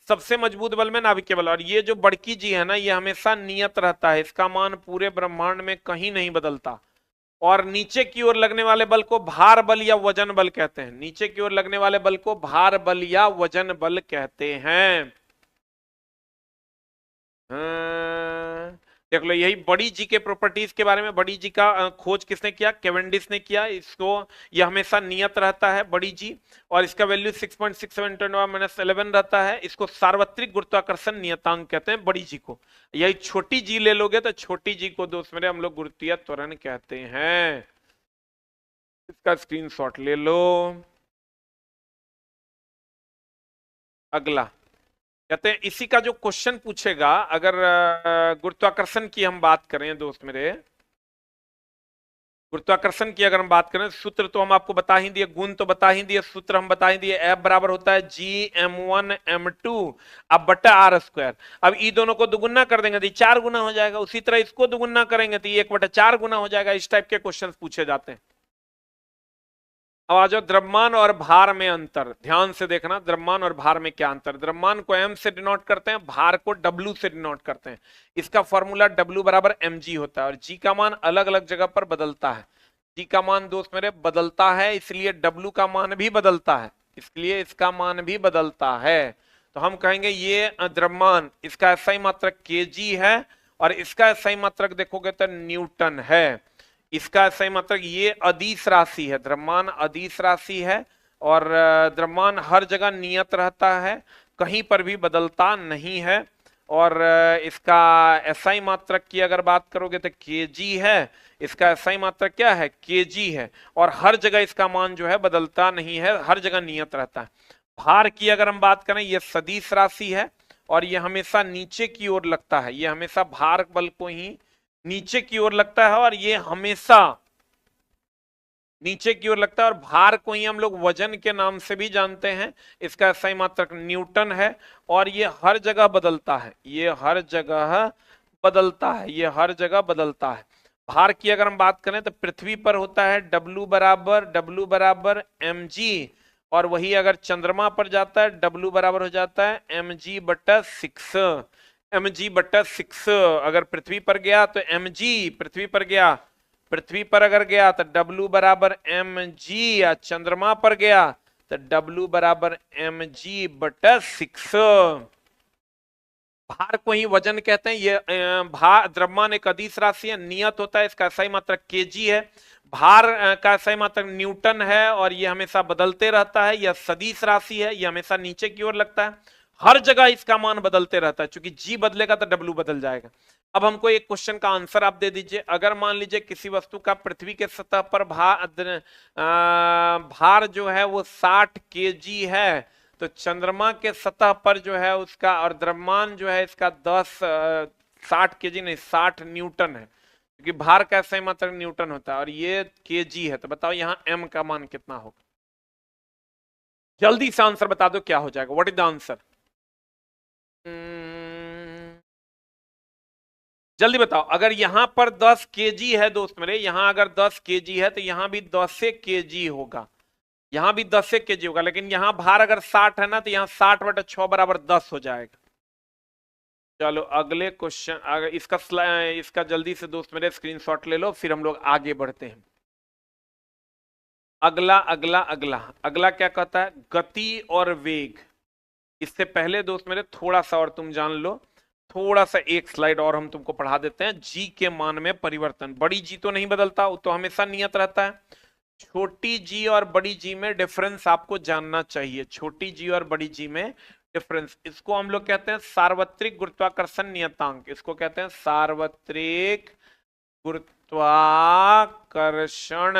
सबसे मजबूत बल में नाभिकीय बल। और ये जो बड़की जी है ना, ये हमेशा नियत रहता है। इसका मान पूरे ब्रह्मांड में कहीं नहीं बदलता। और नीचे की ओर लगने वाले बल को भार बल या वजन बल कहते हैं। नीचे की ओर लगने वाले बल को भार बल या वजन बल कहते हैं। देख लो, यही बड़ी जी के प्रॉपर्टीज के बारे में। बड़ी जी का खोज किसने किया? केवेंडिस ने किया। इसको यह हमेशा नियत रहता है बड़ी जी, और इसका वैल्यू 6.67 10 -11 रहता है। इसको सार्वत्रिक गुरुत्वाकर्षण नियतांक कहते हैं बड़ी जी को। यही छोटी जी ले लोगे तो छोटी जी को दोस्त मेरे हम लोग गुरुत्वीय त्वरण कहते हैं। इसका स्क्रीनशॉट ले लो। अगला कहते हैं, इसी का जो क्वेश्चन पूछेगा, अगर गुरुत्वाकर्षण की हम बात करें दोस्त मेरे, गुरुत्वाकर्षण की अगर हम बात करें, सूत्र तो हम आपको बता ही दिए, गुण तो बता ही दिए, सूत्र हम बता ही दिए। F बराबर होता है जी m1 m2 अब बटा r स्क्वायर। अब ई दोनों को दुगुना कर देंगे तो ये 4 गुना हो जाएगा। उसी तरह इसको दुगुना करेंगे तो ये 1/4 गुना हो जाएगा। इस टाइप के क्वेश्चन पूछे जाते हैं। अब आ जाओ द्रव्यमान और भार में अंतर। ध्यान से देखना, द्रव्यमान और भार में क्या अंतर। द्रव्यमान को m से डिनोट करते हैं, भार को w से डिनोट करते हैं। इसका फॉर्मूला w बराबर mg होता है। और g का मान अलग अलग जगह पर बदलता है। g का मान दोस्त मेरे बदलता है, इसलिए w का मान भी बदलता है, इसलिए इसका मान भी बदलता है। तो हम कहेंगे ये द्रव्यमान, इसका SI मात्रक kg है और इसका SI मात्रक देखोगे तो न्यूटन है। इसका SI मात्रक ये अदिश राशि है। द्रव्यमान अदिश राशि है और द्रव्यमान हर जगह नियत रहता है, कहीं पर भी बदलता नहीं है। और इसका SI मात्रक की अगर बात करोगे तो kg है। इसका SI मात्रक क्या है? kg है। और हर जगह इसका मान जो है बदलता नहीं है, हर जगह नियत रहता है। भार की अगर हम बात करें, ये सदिश राशि है और ये हमेशा नीचे की ओर लगता है, ये हमेशा भार बल को ही नीचे की ओर लगता है और ये हमेशा नीचे की ओर लगता है, और भार को ही हम लोग वजन के नाम से भी जानते हैं। इसका सही मात्रक न्यूटन है और ये हर जगह बदलता है, ये हर जगह बदलता है, ये हर जगह बदलता है। भार की अगर हम बात करें तो पृथ्वी पर होता है W बराबर mg, और वही अगर चंद्रमा पर जाता है W बराबर हो जाता है mg/6, mg/6। अगर पृथ्वी पर गया तो mg, पृथ्वी पर गया, पृथ्वी पर अगर गया तो W बराबर mg, या चंद्रमा पर गया तो W बराबर mg/6। भार को ही वजन कहते हैं। ये भार द्रव्यमान एक अदिश राशि है, नियत होता है, इसका सही मात्रक केजी है। भार का सही मात्रक न्यूटन है और ये हमेशा बदलते रहता है। यह सदिश राशि है, ये हमेशा नीचे की ओर लगता है, हर जगह इसका मान बदलते रहता है। चूंकि जी बदलेगा तो डब्ल्यू बदल जाएगा। अब हमको एक क्वेश्चन का आंसर आप दे दीजिए। अगर मान लीजिए किसी वस्तु का पृथ्वी के सतह पर भार जो है वो 60 केजी है, तो चंद्रमा के सतह पर जो है उसका, और द्रव्यमान जो है इसका 60 केजी नहीं 60 न्यूटन है, क्योंकि भार का सही मात्रक न्यूटन होता है और ये केजी है। तो बताओ यहाँ एम का मान कितना होगा? जल्दी से आंसर बता दो, क्या हो जाएगा? What is the answer? जल्दी बताओ। अगर यहां पर 10 केजी है दोस्त मेरे, यहां अगर 10 केजी है तो यहां भी 10 केजी होगा, यहां भी 10 केजी होगा, लेकिन यहां भार अगर 60 है ना तो यहां 60/6 बराबर 10 हो जाएगा। चलो अगले क्वेश्चन, अगर इसका जल्दी से दोस्त मेरे स्क्रीनशॉट ले लो, फिर हम लोग आगे बढ़ते हैं। अगला अगला अगला अगला क्या कहता है? गति और वेग। इससे पहले दोस्त मेरे थोड़ा सा और तुम जान लो, थोड़ा सा एक स्लाइड और हम तुमको पढ़ा देते हैं। जी के मान में परिवर्तन, बड़ी जी तो नहीं बदलता, वो तो हमेशा नियत रहता है। छोटी जी और बड़ी जी में डिफरेंस आपको जानना चाहिए, छोटी जी और बड़ी जी में डिफरेंस। इसको हम लोग कहते हैं सार्वत्रिक गुरुत्वाकर्षण नियतांक, इसको कहते हैं सार्वत्रिक गुरुत्वाकर्षण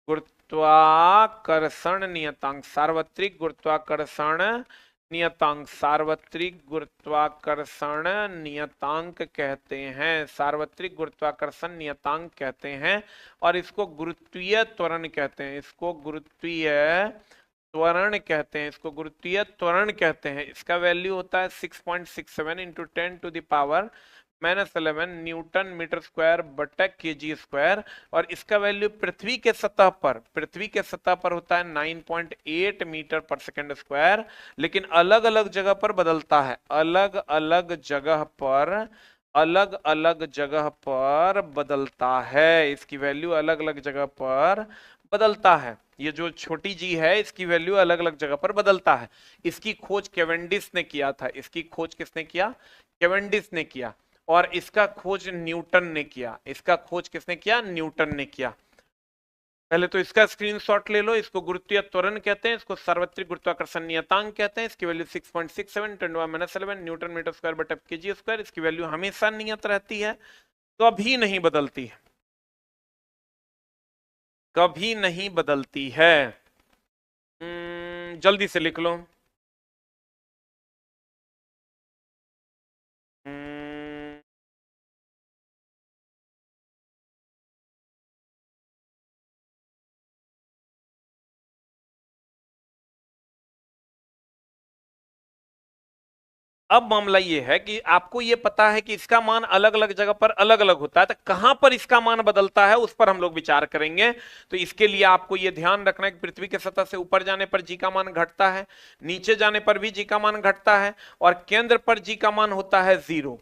गुरुत्वाकर्षण नियतांक, सार्वत्रिक गुरुत्वाकर्षण नियतांक, सार्वत्रिक गुरुत्वाकर्षण नियतांक कहते हैं, सार्वत्रिक गुरुत्वाकर्षण नियतांक कहते हैं। और इसको गुरुत्वीय त्वरण कहते हैं, इसको गुरुत्वीय त्वरण कहते हैं, इसको गुरुत्वीय त्वरण कहते हैं। इसका वैल्यू होता है 6.67 इंटू 10⁻11 न्यूटन मीटर स्क्वायर बटा केजी स्क्वायर। और इसका वैल्यू पृथ्वी के सतह पर, पृथ्वी के सतह पर होता है 9.8 मीटर पर सेकेंड स्क्वायर, लेकिन अलग अलग जगह पर बदलता है, अलग अलग जगह पर, अलग अलग जगह पर बदलता है। इसकी वैल्यू अलग अलग जगह पर बदलता है। ये जो छोटी जी है इसकी वैल्यू अलग अलग जगह पर बदलता है। इसकी खोज केवेंडिस ने किया था, इसकी खोज किसने किया? केवेंडिस ने किया। और इसका खोज न्यूटन ने किया, इसका खोज किसने किया? न्यूटन ने किया। पहले तो इसका स्क्रीनशॉट ले लो। इसको गुरुत्वीय त्वरण कहते हैं, इसको सार्वत्रिक गुरुत्वाकर्षण नियतांक कहते हैं। इसकी वैल्यू 6.67 10⁻11 न्यूटन मीटर स्क्वायर बटा केजी स्क्वायर। इसकी वैल्यू हमेशा नियत रहती है, कभी नहीं बदलती है, कभी नहीं बदलती है। जल्दी से लिख लो। अब मामला ये है कि आपको ये पता है कि इसका मान अलग अलग जगह पर अलग अलग होता है, तो कहां पर इसका मान बदलता है उस पर हम लोग विचार करेंगे। तो इसके लिए आपको ये ध्यान रखना है कि पृथ्वी के सतह से ऊपर जाने पर जी का मान घटता है, नीचे जाने पर भी जी का मान घटता है, और केंद्र पर जी का मान होता है 0।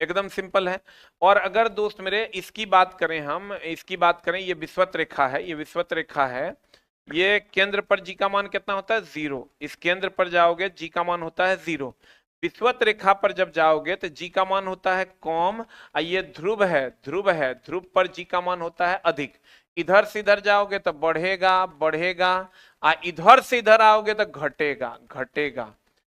एकदम सिंपल है। और अगर दोस्त मेरे इसकी बात करें, हम इसकी बात करें, ये विषुवत रेखा है, ये विषुवत रेखा है, ये केंद्र पर जी का मान कितना होता है? 0। इस केंद्र पर जाओगे जी का मान होता है 0। विषुवत रेखा पर जब जाओगे तो जी का मान होता है कम। ये ध्रुव है, ध्रुव है, ध्रुव पर जी का मान होता है अधिक। इधर से इधर जाओगे तो बढ़ेगा बढ़ेगा, इधर से इधर आओगे तो घटेगा घटेगा।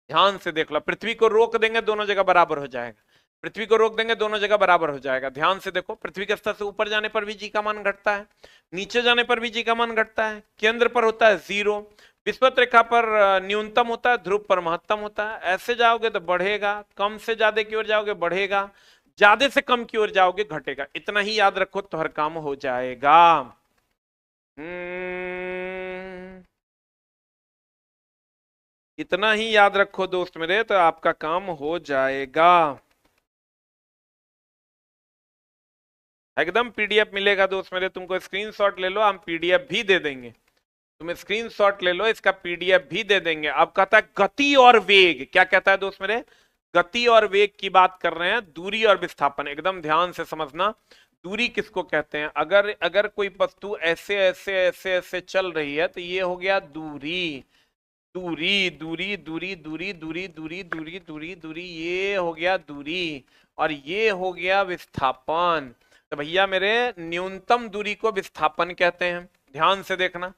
ध्यान से देख लो, पृथ्वी को रोक देंगे दोनों जगह बराबर हो जाएगा, पृथ्वी को रोक देंगे दोनों जगह बराबर हो जाएगा। ध्यान से देखो, पृथ्वी के स्तर से ऊपर जाने पर भी जी का मान घटता है, नीचे जाने पर भी जी का मान घटता है, केंद्र पर होता है 0। विषुवत रेखा पर न्यूनतम होता है, ध्रुव पर महत्तम होता है। ऐसे जाओगे तो बढ़ेगा, कम से ज्यादा की ओर जाओगे बढ़ेगा, ज्यादा से कम की ओर जाओगे घटेगा। इतना ही याद रखो तो हर काम हो जाएगा। इतना ही याद रखो दोस्त मेरे, तो आपका काम हो जाएगा। एकदम पीडीएफ मिलेगा दोस्त मेरे, तुमको स्क्रीनशॉट ले लो, हम पीडीएफ भी दे देंगे। तुम स्क्रीनशॉट ले लो, इसका पीडीएफ भी दे देंगे। अब कहता है गति और वेग, क्या कहता है दोस्त मेरे? गति और वेग की बात कर रहे हैं, दूरी और विस्थापन। एकदम ध्यान से समझना, दूरी किसको कहते हैं? अगर अगर कोई वस्तु ऐसे ऐसे ऐसे ऐसे चल रही है तो ये हो गया दूरी। दूरी दूरी दूरी दूरी दूरी दूरी दूरी दूरी दूरी, ये हो गया दूरी। और ये हो गया विस्थापन। तो भैया मेरे, न्यूनतम दूरी को विस्थापन कहते हैं। ध्यान से देखना,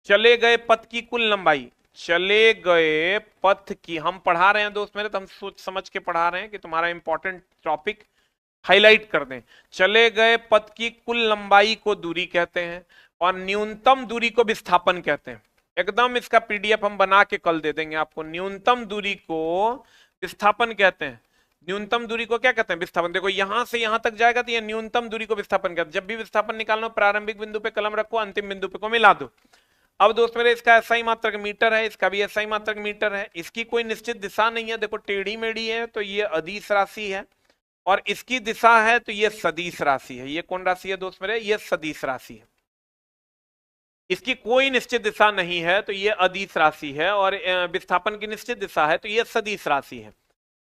चले गए पथ की कुल लंबाई, चले गए पथ की, हम पढ़ा रहे हैं दोस्त मेरे, तो हम सोच समझ के पढ़ा रहे हैं कि तुम्हारा इंपॉर्टेंट टॉपिक हाईलाइट कर दें। चले गए पथ की कुल लंबाई को दूरी कहते हैं, और न्यूनतम दूरी को विस्थापन कहते हैं। एकदम इसका पीडीएफ हम बना के कल दे देंगे आपको। न्यूनतम दूरी को विस्थापन कहते हैं। न्यूनतम दूरी को क्या कहते हैं? विस्थापन। देखो यहां से यहां तक जाएगा तो ये न्यूनतम दूरी को विस्थापन कहते हैं। जब भी विस्थापन निकालना हो, प्रारंभिक बिंदु पे कलम रखो, अंतिम बिंदु पे को मिला दो। अब दोस्त मेरे, इसका एसआई मात्रक मीटर है, इसका भी एसआई मात्रक मीटर है। इसकी कोई निश्चित दिशा नहीं है, देखो टेढ़ी मेढ़ी है तो ये अदिश राशि है, और इसकी दिशा है तो ये सदिश राशि है। ये कौन राशि है दोस्त मेरे? ये सदिश राशि है। इसकी कोई निश्चित दिशा नहीं है तो ये अदिश राशि है, और विस्थापन की निश्चित दिशा है तो ये सदिश राशि है।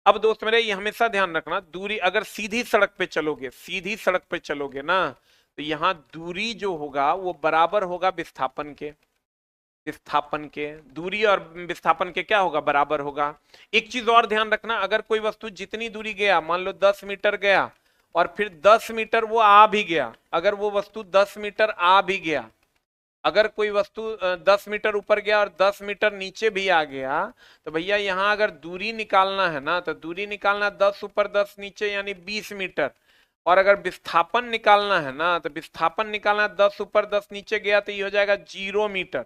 अब दोस्त मेरे, ये हमेशा ध्यान रखना, दूरी अगर सीधी सड़क पे चलोगे, सीधी सड़क पे चलोगे ना, तो यहां दूरी जो होगा वो बराबर होगा विस्थापन के। विस्थापन के दूरी और विस्थापन के क्या होगा? बराबर होगा। एक चीज और ध्यान रखना, अगर कोई वस्तु जितनी दूरी गया, मान लो 10 मीटर गया और फिर 10 मीटर वो आ भी गया, अगर वो वस्तु 10 मीटर आ भी गया, अगर कोई वस्तु 10 मीटर ऊपर गया और 10 मीटर नीचे भी आ गया, तो भैया यहां अगर दूरी निकालना है ना, तो दूरी निकालना 10 ऊपर 10 नीचे यानी 20 मीटर। और अगर विस्थापन निकालना है ना, तो विस्थापन निकालना 10 ऊपर 10 नीचे गया तो ये हो जाएगा 0 मीटर।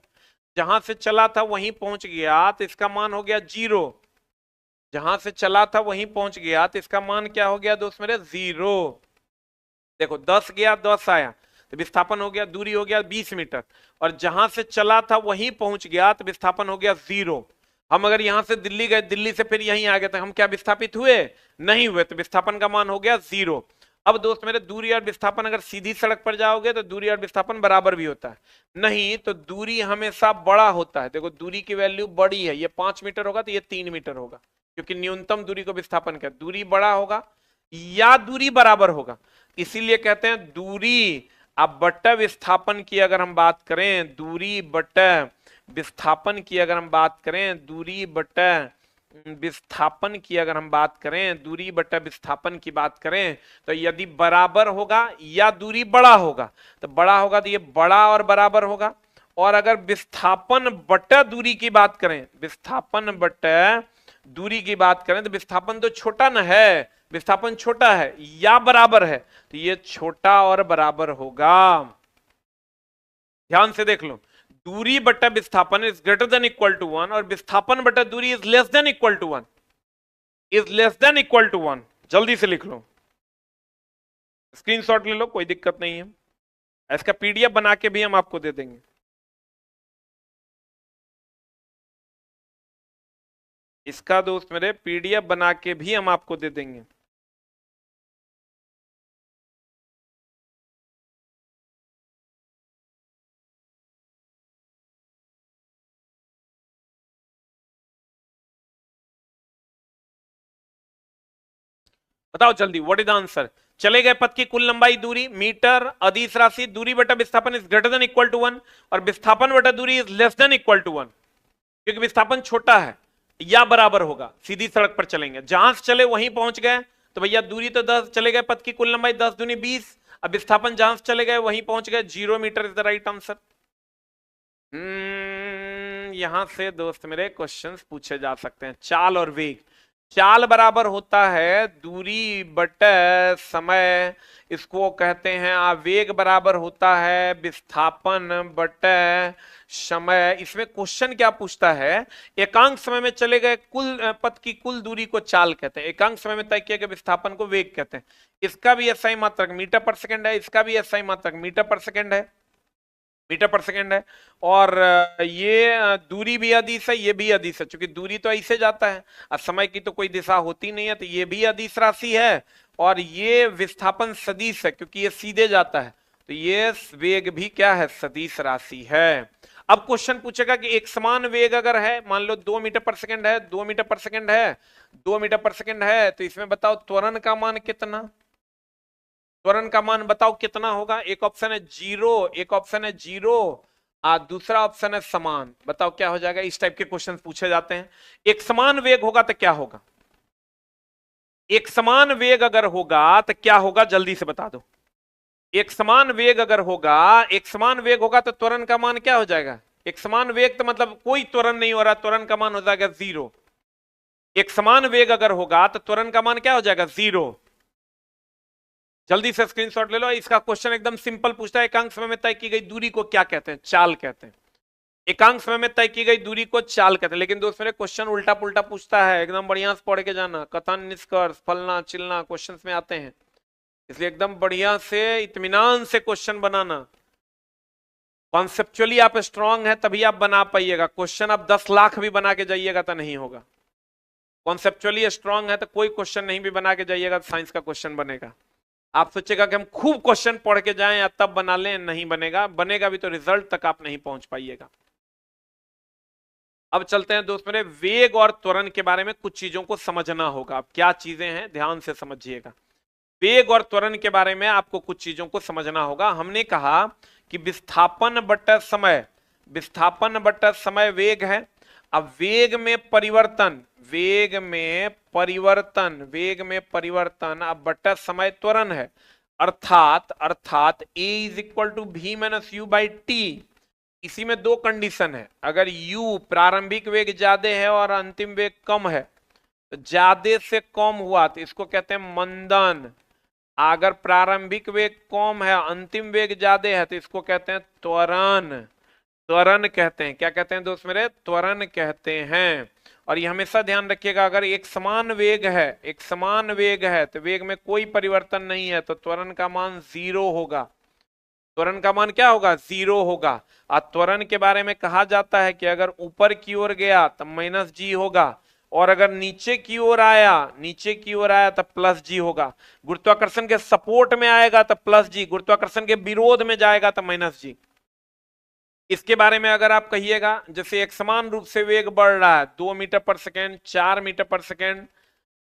जहां से चला था वहीं पहुंच गया तो इसका मान हो गया 0। जहां से चला था वहीं पहुंच गया तो इसका मान क्या हो गया दोस्त मेरे? 0। देखो 10 गया 10 आया तो विस्थापन हो गया, दूरी हो गया 20 मीटर, और जहां से चला था वहीं पहुंच गया तो विस्थापन हो गया 0। हम अगर यहां से दिल्ली गए, दिल्ली से फिर यहीं आ गए, तो हम क्या विस्थापित हुए? नहीं हुए, तो विस्थापन का मान हो गया 0। अब दोस्त मेरे, दूरी और विस्थापन, अगर सीधी सड़क पर जाओगे तो दूरी और विस्थापन बराबर भी होता है, नहीं तो दूरी हमेशा बड़ा होता है। देखो दूरी की वैल्यू बड़ी है, ये 5 मीटर होगा तो ये 3 मीटर होगा, क्योंकि न्यूनतम दूरी को विस्थापन क्या, दूरी बड़ा होगा या दूरी बराबर होगा। इसीलिए कहते हैं दूरी अब बट्टा विस्थापन की अगर हम बात करें, दूरी बट्टा विस्थापन की अगर हम बात करें, दूरी बट्टा विस्थापन की अगर हम बात करें, दूरी बट्टा विस्थापन की बात करें, तो यदि बराबर होगा या दूरी बड़ा होगा, तो बड़ा होगा तो ये बड़ा और बराबर होगा। और अगर विस्थापन बट्टा दूरी की बात करें, विस्थापन बट्टा दूरी की बात करें, तो विस्थापन तो छोटा ना है, विस्थापन छोटा है या बराबर है, तो ये छोटा और बराबर होगा। ध्यान से देख लो, दूरी बट्टा विस्थापन is greater than equal to 1, और विस्थापन बट्टा दूरी is less than equal to 1, is less than equal to 1। जल्दी से लिख लो, स्क्रीनशॉट ले लो, कोई दिक्कत नहीं है। इसका पीडीएफ बना के भी हम आपको दे देंगे। इसका दोस्त मेरे पीडीएफ बना के भी हम आपको दे देंगे। बताओ जल्दी, व्हाट इज द आंसर? चले गए पथ की कुल लंबाई दूरी मीटर, अदिश राशि, दूरी बटा विस्थापन is greater than equal to 1, और विस्थापन बटा दूरी is less than equal to 1, क्योंकि विस्थापन छोटा है या बराबर होगा। सीधी सड़क पर चलेंगे, जहां से चले वहीं पहुंच गए, तो भैया दूरी तो 10, चले गए पथ की कुल लंबाई 10 दूनी 20, अब विस्थापन जहां से चले गए वहीं पहुंच गए, 0 metre is the right answer. यहां से दोस्त मेरे क्वेश्चंस पूछे जा सकते हैं। चाल और वेग, चाल बराबर होता है दूरी बटे समय, इसको कहते हैं आवेग बराबर होता है विस्थापन बटे समय। इसमें क्वेश्चन क्या पूछता है, एकांक समय में चले गए कुल पथ की कुल दूरी को चाल कहते हैं, एकांक समय में तय किए गए विस्थापन को वेग कहते हैं। इसका भी एसआई मात्रक मीटर पर सेकंड है, इसका भी एसआई मात्रक मीटर पर सेकंड है, मीटर पर सेकंड है। और ये दूरी भी अदिश है, ये भी अदिश है, क्योंकि दूरी तो ऐसे जाता है और समय की तो कोई दिशा होती नहीं है, तो ये भी अदिश राशि है। और ये विस्थापन सदिश है क्योंकि ये सीधे जाता है, तो ये वेग भी क्या है, सदिश राशि है। अब क्वेश्चन पूछेगा कि एक समान वेग अगर है, मान लो 2 मीटर पर सेकंड है, 2 मीटर पर सेकंड है, 2 मीटर पर सेकंड है, तो इसमें बताओ त्वरण का मान कितना, त्वरण का मान बताओ कितना होगा। एक ऑप्शन है 0, एक ऑप्शन है 0 और दूसरा ऑप्शन है समान। बताओ क्या हो जाएगा। इस टाइप के क्वेश्चन पूछे जाते हैं। एक समान वेग होगा तो क्या होगा, एक समान वेग अगर होगा तो क्या होगा, जल्दी से बता दो। एक समान वेग अगर होगा, एक समान वेग होगा तो त्वरण का मान क्या हो जाएगा, एक समान वेग तो मतलब कोई त्वरण नहीं हो रहा, त्वरण का मान हो जाएगा 0। एक समान वेग अगर होगा तो त्वरण का मान क्या हो जाएगा, 0। जल्दी से स्क्रीनशॉट ले लो। इसका क्वेश्चन एकदम सिंपल पूछता है, एकांक समय में तय की गई दूरी को क्या कहते हैं, चाल कहते हैं। एकांक समय में तय की गई दूरी को चाल कहते हैं। लेकिन दोस्त मेरे क्वेश्चन उल्टा पुल्टा पूछता है, एकदम बढ़िया से पढ़ के जाना, कथन निष्कर्ष फलना चिलना क्वेश्चन में आते हैं, इसलिए एकदम बढ़िया से इत्मीनान से क्वेश्चन बनाना। कॉन्सेप्चुअली आप स्ट्रांग है तभी आप बना पाइएगा, क्वेश्चन आप 10 लाख भी बना के जाइएगा तो नहीं होगा। कॉन्सेप्चुअली स्ट्रांग है तो कोई क्वेश्चन नहीं भी बना के जाइएगा तो साइंस का क्वेश्चन बनेगा। आप सोचेगा कि हम खूब क्वेश्चन पढ़ के जाएं या तब बना लें, नहीं बनेगा, बनेगा भी तो रिजल्ट तक आप नहीं पहुंच पाइएगा। अब चलते हैं दोस्त मेरे, वेग और त्वरण के बारे में कुछ चीजों को समझना होगा। अब क्या चीजें हैं ध्यान से समझिएगा। वेग और त्वरण के बारे में आपको कुछ चीजों को समझना होगा। हमने कहा कि विस्थापन बटा समय, विस्थापन बटा समय वेग है। अब वेग में परिवर्तन, वेग में परिवर्तन, वेग में परिवर्तन अब बटा समय त्वरण है। अर्थात a is equal to v minus u by t. इसी में दो कंडीशन है, अगर u प्रारंभिक वेग ज्यादा है और अंतिम वेग कम है, तो ज्यादा से कम हुआ तो इसको कहते हैं मंदन। अगर प्रारंभिक वेग कम है अंतिम वेग ज्यादा है तो इसको कहते हैं त्वरण। त्वरण कहते हैं, क्या कहते हैं दोस्त मेरे, त्वरण कहते हैं। और ये हमेशा ध्यान रखिएगा, अगर एक समान वेग है, एक समान वेग है तो वेग में कोई परिवर्तन नहीं है तो त्वरण का मान 0 होगा। त्वरण का मान क्या होगा, 0 होगा। और त्वरण के बारे में कहा जाता है कि अगर ऊपर की ओर गया तो माइनस जी होगा, और अगर नीचे की ओर आया, नीचे की ओर आया तो प्लस जी होगा। गुरुत्वाकर्षण के सपोर्ट में आएगा तो प्लस जी, गुरुत्वाकर्षण के विरोध में जाएगा तो माइनस जी। इसके बारे में अगर आप कहिएगा, जैसे एक समान रूप से वेग बढ़ रहा है 2 मीटर पर सेकेंड, 4 मीटर पर सेकेंड,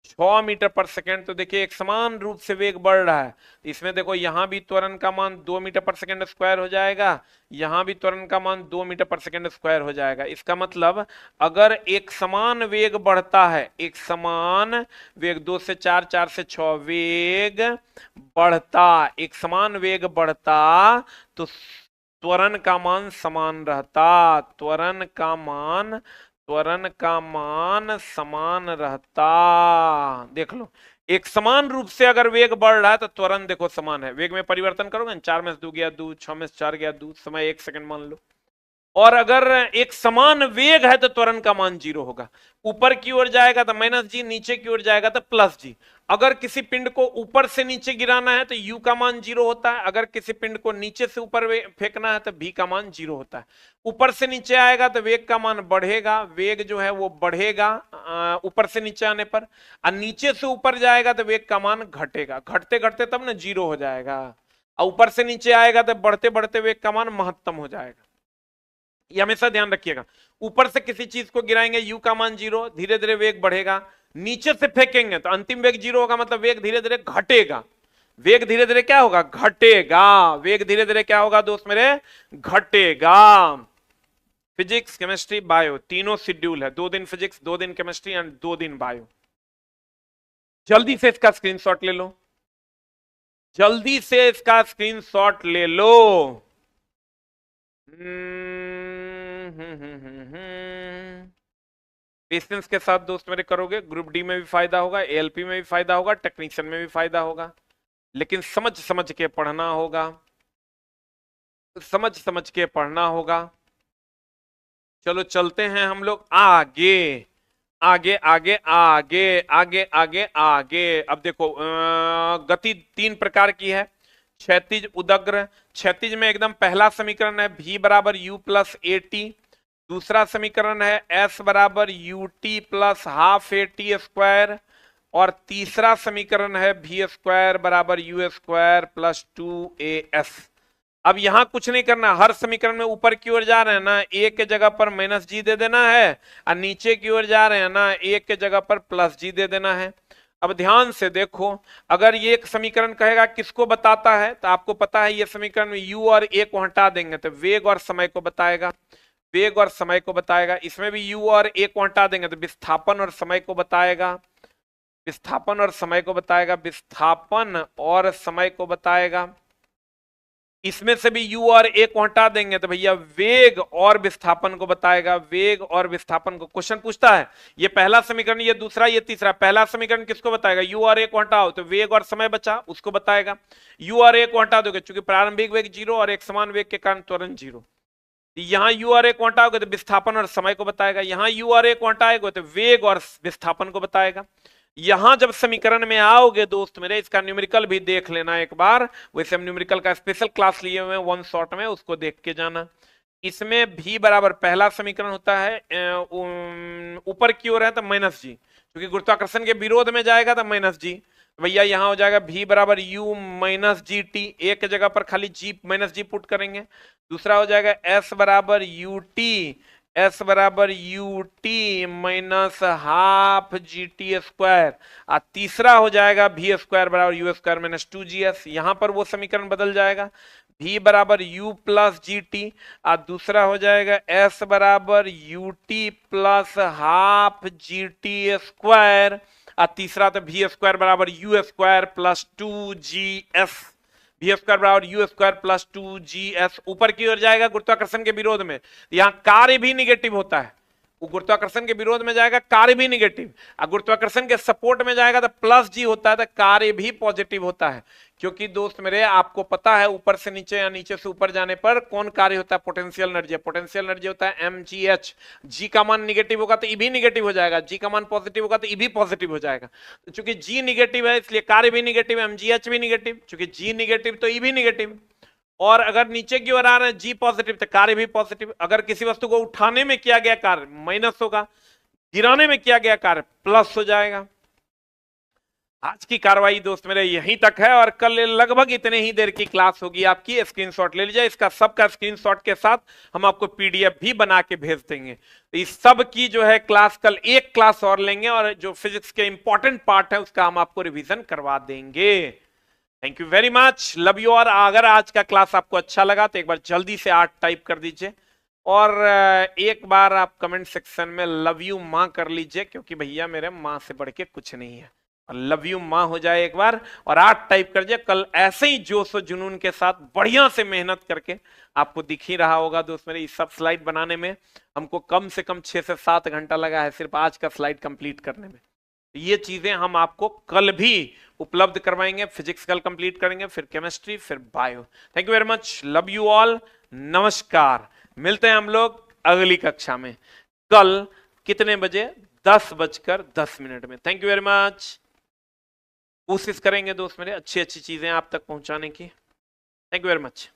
6 मीटर पर सेकेंड, तो देखिए एक समान रूप से वेग बढ़ रहा है। इसमें देखो यहां भी त्वरण का मान 2 मीटर पर सेकेंड स्क्वायर हो जाएगा, यहां भी त्वरण का मान 2 मीटर पर सेकेंड स्क्वायर हो जाएगा। इसका मतलब अगर एक समान वेग बढ़ता है, एक समान वेग 2 से 4, 4 से 6 वेग बढ़ता, एक समान वेग बढ़ता तो त्वरण का मान समान रहता, त्वरण का मान, त्वरण का मान समान रहता। देख लो, एक समान रूप से अगर वेग बढ़ रहा है तो त्वरण देखो समान है। वेग में परिवर्तन करोगे, 4 में से 2 गया 2, 6 में से 4 गया 2, समय 1 सेकंड मान लो। और अगर एक समान वेग है तो त्वरण का मान 0 होगा। ऊपर की ओर जाएगा तो माइनस जी, नीचे की ओर जाएगा तो प्लस जी। अगर किसी पिंड को ऊपर से नीचे गिराना है तो u का मान 0 होता है, अगर किसी पिंड को नीचे से ऊपर फेंकना है तो v का मान 0 होता है। ऊपर से नीचे आएगा तो वेग का मान बढ़ेगा, वेग जो है वो बढ़ेगा ऊपर से नीचे आने पर, और नीचे से ऊपर जाएगा तो वेग का मान घटेगा, घटते घटते तब ना 0 हो जाएगा। और ऊपर से नीचे आएगा तो बढ़ते बढ़ते वेग का मान महत्तम हो जाएगा। ये हमेशा ध्यान रखिएगा। ऊपर से किसी चीज को गिराएंगे u का मान 0, धीरे धीरे वेग बढ़ेगा। नीचे से फेंकेंगे तो अंतिम वेग 0 होगा, मतलब वेग धीरे धीरे घटेगा। वेग धीरे धीरे क्या होगा, घटेगा। वेग धीरे धीरे क्या होगा दोस्त मेरे, घटेगा। फिजिक्स केमिस्ट्री बायो तीनों शेड्यूल है, 2 दिन फिजिक्स, 2 दिन केमिस्ट्री एंड 2 दिन बायो। जल्दी से इसका स्क्रीनशॉट ले लो, जल्दी से इसका स्क्रीनशॉट ले लो। पेशेंस के साथ दोस्त मेरे करोगे, ग्रुप डी में भी फायदा होगा, एएलपी में भी फायदा होगा, टेक्नीशियन में भी फायदा होगा, लेकिन समझ समझ के पढ़ना होगा, समझ समझ के पढ़ना होगा। चलो चलते हैं हम लोग आगे आगे आगे आगे आगे आगे आगे। अब देखो गति 3 प्रकार की है, क्षैतिज उदग्र। क्षैतिज में एकदम पहला समीकरण है v बराबर u प्लस ए टी, दूसरा समीकरण है s बराबर U T plus half A T square, और तीसरा समीकरण है v स्क्वायर बराबर यू स्क्वायर प्लस 2as। अब यहां कुछ नहीं करना, हर समीकरण में ऊपर की ओर जा रहे हैं ना, ए के जगह पर माइनस जी दे देना है, और नीचे की ओर जा रहे हैं ना, ए के जगह पर प्लस जी दे देना है। अब ध्यान से देखो, अगर ये एक समीकरण कहेगा किसको बताता है, तो आपको पता है ये समीकरण में u और a को हटा देंगे तो वेग और समय को बताएगा, वेग और समय को बताएगा। इसमें भी u और a को हटा देंगे तो विस्थापन और समय को बताएगा, विस्थापन और समय को बताएगा, विस्थापन और समय को बताएगा। इसमें से भी u और a को हटा देंगे तो भैया वेग और विस्थापन को बताएगा, वेग और विस्थापन को। क्वेश्चन पूछता है ये पहला समीकरण, ये दूसरा, ये तीसरा, पहला समीकरण किसको बताएगा, u और a को हटाओ तो वेग और समय बचा, उसको बताएगा। u और a को हटा दोगे, चूंकि प्रारंभिक वेग 0 और एक समान वेग के कारण त्वरण 0, यहां u और a को हटाओगे तो विस्थापन और समय को बताएगा, यहां u और a को हटाएगा तो वेग और विस्थापन को बताएगा। यहां जब समीकरण में आओगे दोस्त मेरे, इसका न्यूमेरिकल भी देख लेना एक बार, वैसे हम न्यूमेरिकल का स्पेशल क्लास लिए हुए हैं वन शॉट में, उसको देख के जाना। इसमें v बराबर पहला समीकरण होता है, ऊपर की ओर है तो माइनस जी, क्योंकि गुरुत्वाकर्षण के विरोध में जाएगा तो माइनस जी, भैया यहां हो जाएगा v बराबर u माइनस जी टी, एक के जगह पर खाली g माइनस जी पुट करेंगे। दूसरा हो जाएगा s बराबर यू टी, s बराबर U T minus half G T square, और तीसरा हो जाएगा v स्क्वायर बराबर यू स्क्वायर माइनस 2gs। यहां पर वो समीकरण बदल जाएगा, v बराबर u प्लस जी टी, और दूसरा हो जाएगा s बराबर U T plus half G T square, और तीसरा तो v स्क्वायर बराबर you square plus 2gs, v square बराबर यू स्क्वायर प्लस 2gs। ऊपर की ओर जाएगा गुरुत्वाकर्षण के विरोध में, यहां कार्य भी निगेटिव होता है, वो गुरुत्वाकर्षण के विरोध में जाएगा कार्य भी निगेटिव, और गुरुत्वाकर्षण के सपोर्ट में जाएगा तो प्लस जी होता है, तो कार्य भी पॉजिटिव होता है। क्योंकि दोस्त मेरे आपको पता है ऊपर से नीचे या नीचे से ऊपर जाने पर कौन कार्य होता है, पोटेंशियल एनर्जी, पोटेंशियल एनर्जी होता है mgh। जी का मान निगेटिव होगा तो ई भी निगेटिव हो जाएगा, जी का मान पॉजिटिव होगा तो ई भी पॉजिटिव हो जाएगा। तो चूंकि जी निगेटिव है इसलिए कार्य भी निगेटिव है, mgh भी निगेटिव, चूंकि जी निगेटिव तो ई भी निगेटिव, और अगर नीचे की ओर आ रहे हैं जी पॉजिटिव तो कार्य भी पॉजिटिव। अगर किसी वस्तु को उठाने में किया गया कार्य माइनस होगा, गिराने में किया गया कार्य प्लस हो जाएगा। आज की कार्रवाई दोस्त मेरे यहीं तक है, और कल लगभग इतने ही देर की क्लास होगी आपकी। स्क्रीनशॉट ले लीजिए, इसका सबका स्क्रीनशॉट के साथ हम आपको पीडीएफ भी बना के भेज देंगे। तो इस सब की जो है क्लास कल एक क्लास और लेंगे, और जो फिजिक्स के इंपॉर्टेंट पार्ट है उसका हम आपको रिवीजन करवा देंगे। Thank you very much, love you. और अगर आज का क्लास आपको अच्छा लगा तो एक बार जल्दी से 8 टाइप कर दीजिए, और एक बार आप कमेंट सेक्शन में लव यू माँ कर लीजिए, क्योंकि भैया मेरे माँ से बढ़ के कुछ नहीं है। लव यू माँ हो जाए एक बार, और 8 टाइप कर दिया। कल ऐसे ही जोश और जुनून के साथ बढ़िया से मेहनत करके, आपको दिख ही रहा होगा दोस्त मेरे इस सब स्लाइड बनाने में हमको कम से कम 6 से 7 घंटा लगा है सिर्फ आज का स्लाइड कंप्लीट करने में। ये चीजें हम आपको कल भी उपलब्ध करवाएंगे। फिजिक्स कल कंप्लीट करेंगे, फिर केमिस्ट्री, फिर bio. Thank you very much, love you all, नमस्कार। मिलते हैं हम लोग अगली कक्षा में कल कितने बजे, 10:10 में। Thank you very much. कोशिश करेंगे दोस्त मेरे अच्छी अच्छी चीजें आप तक पहुंचाने की। Thank you very much.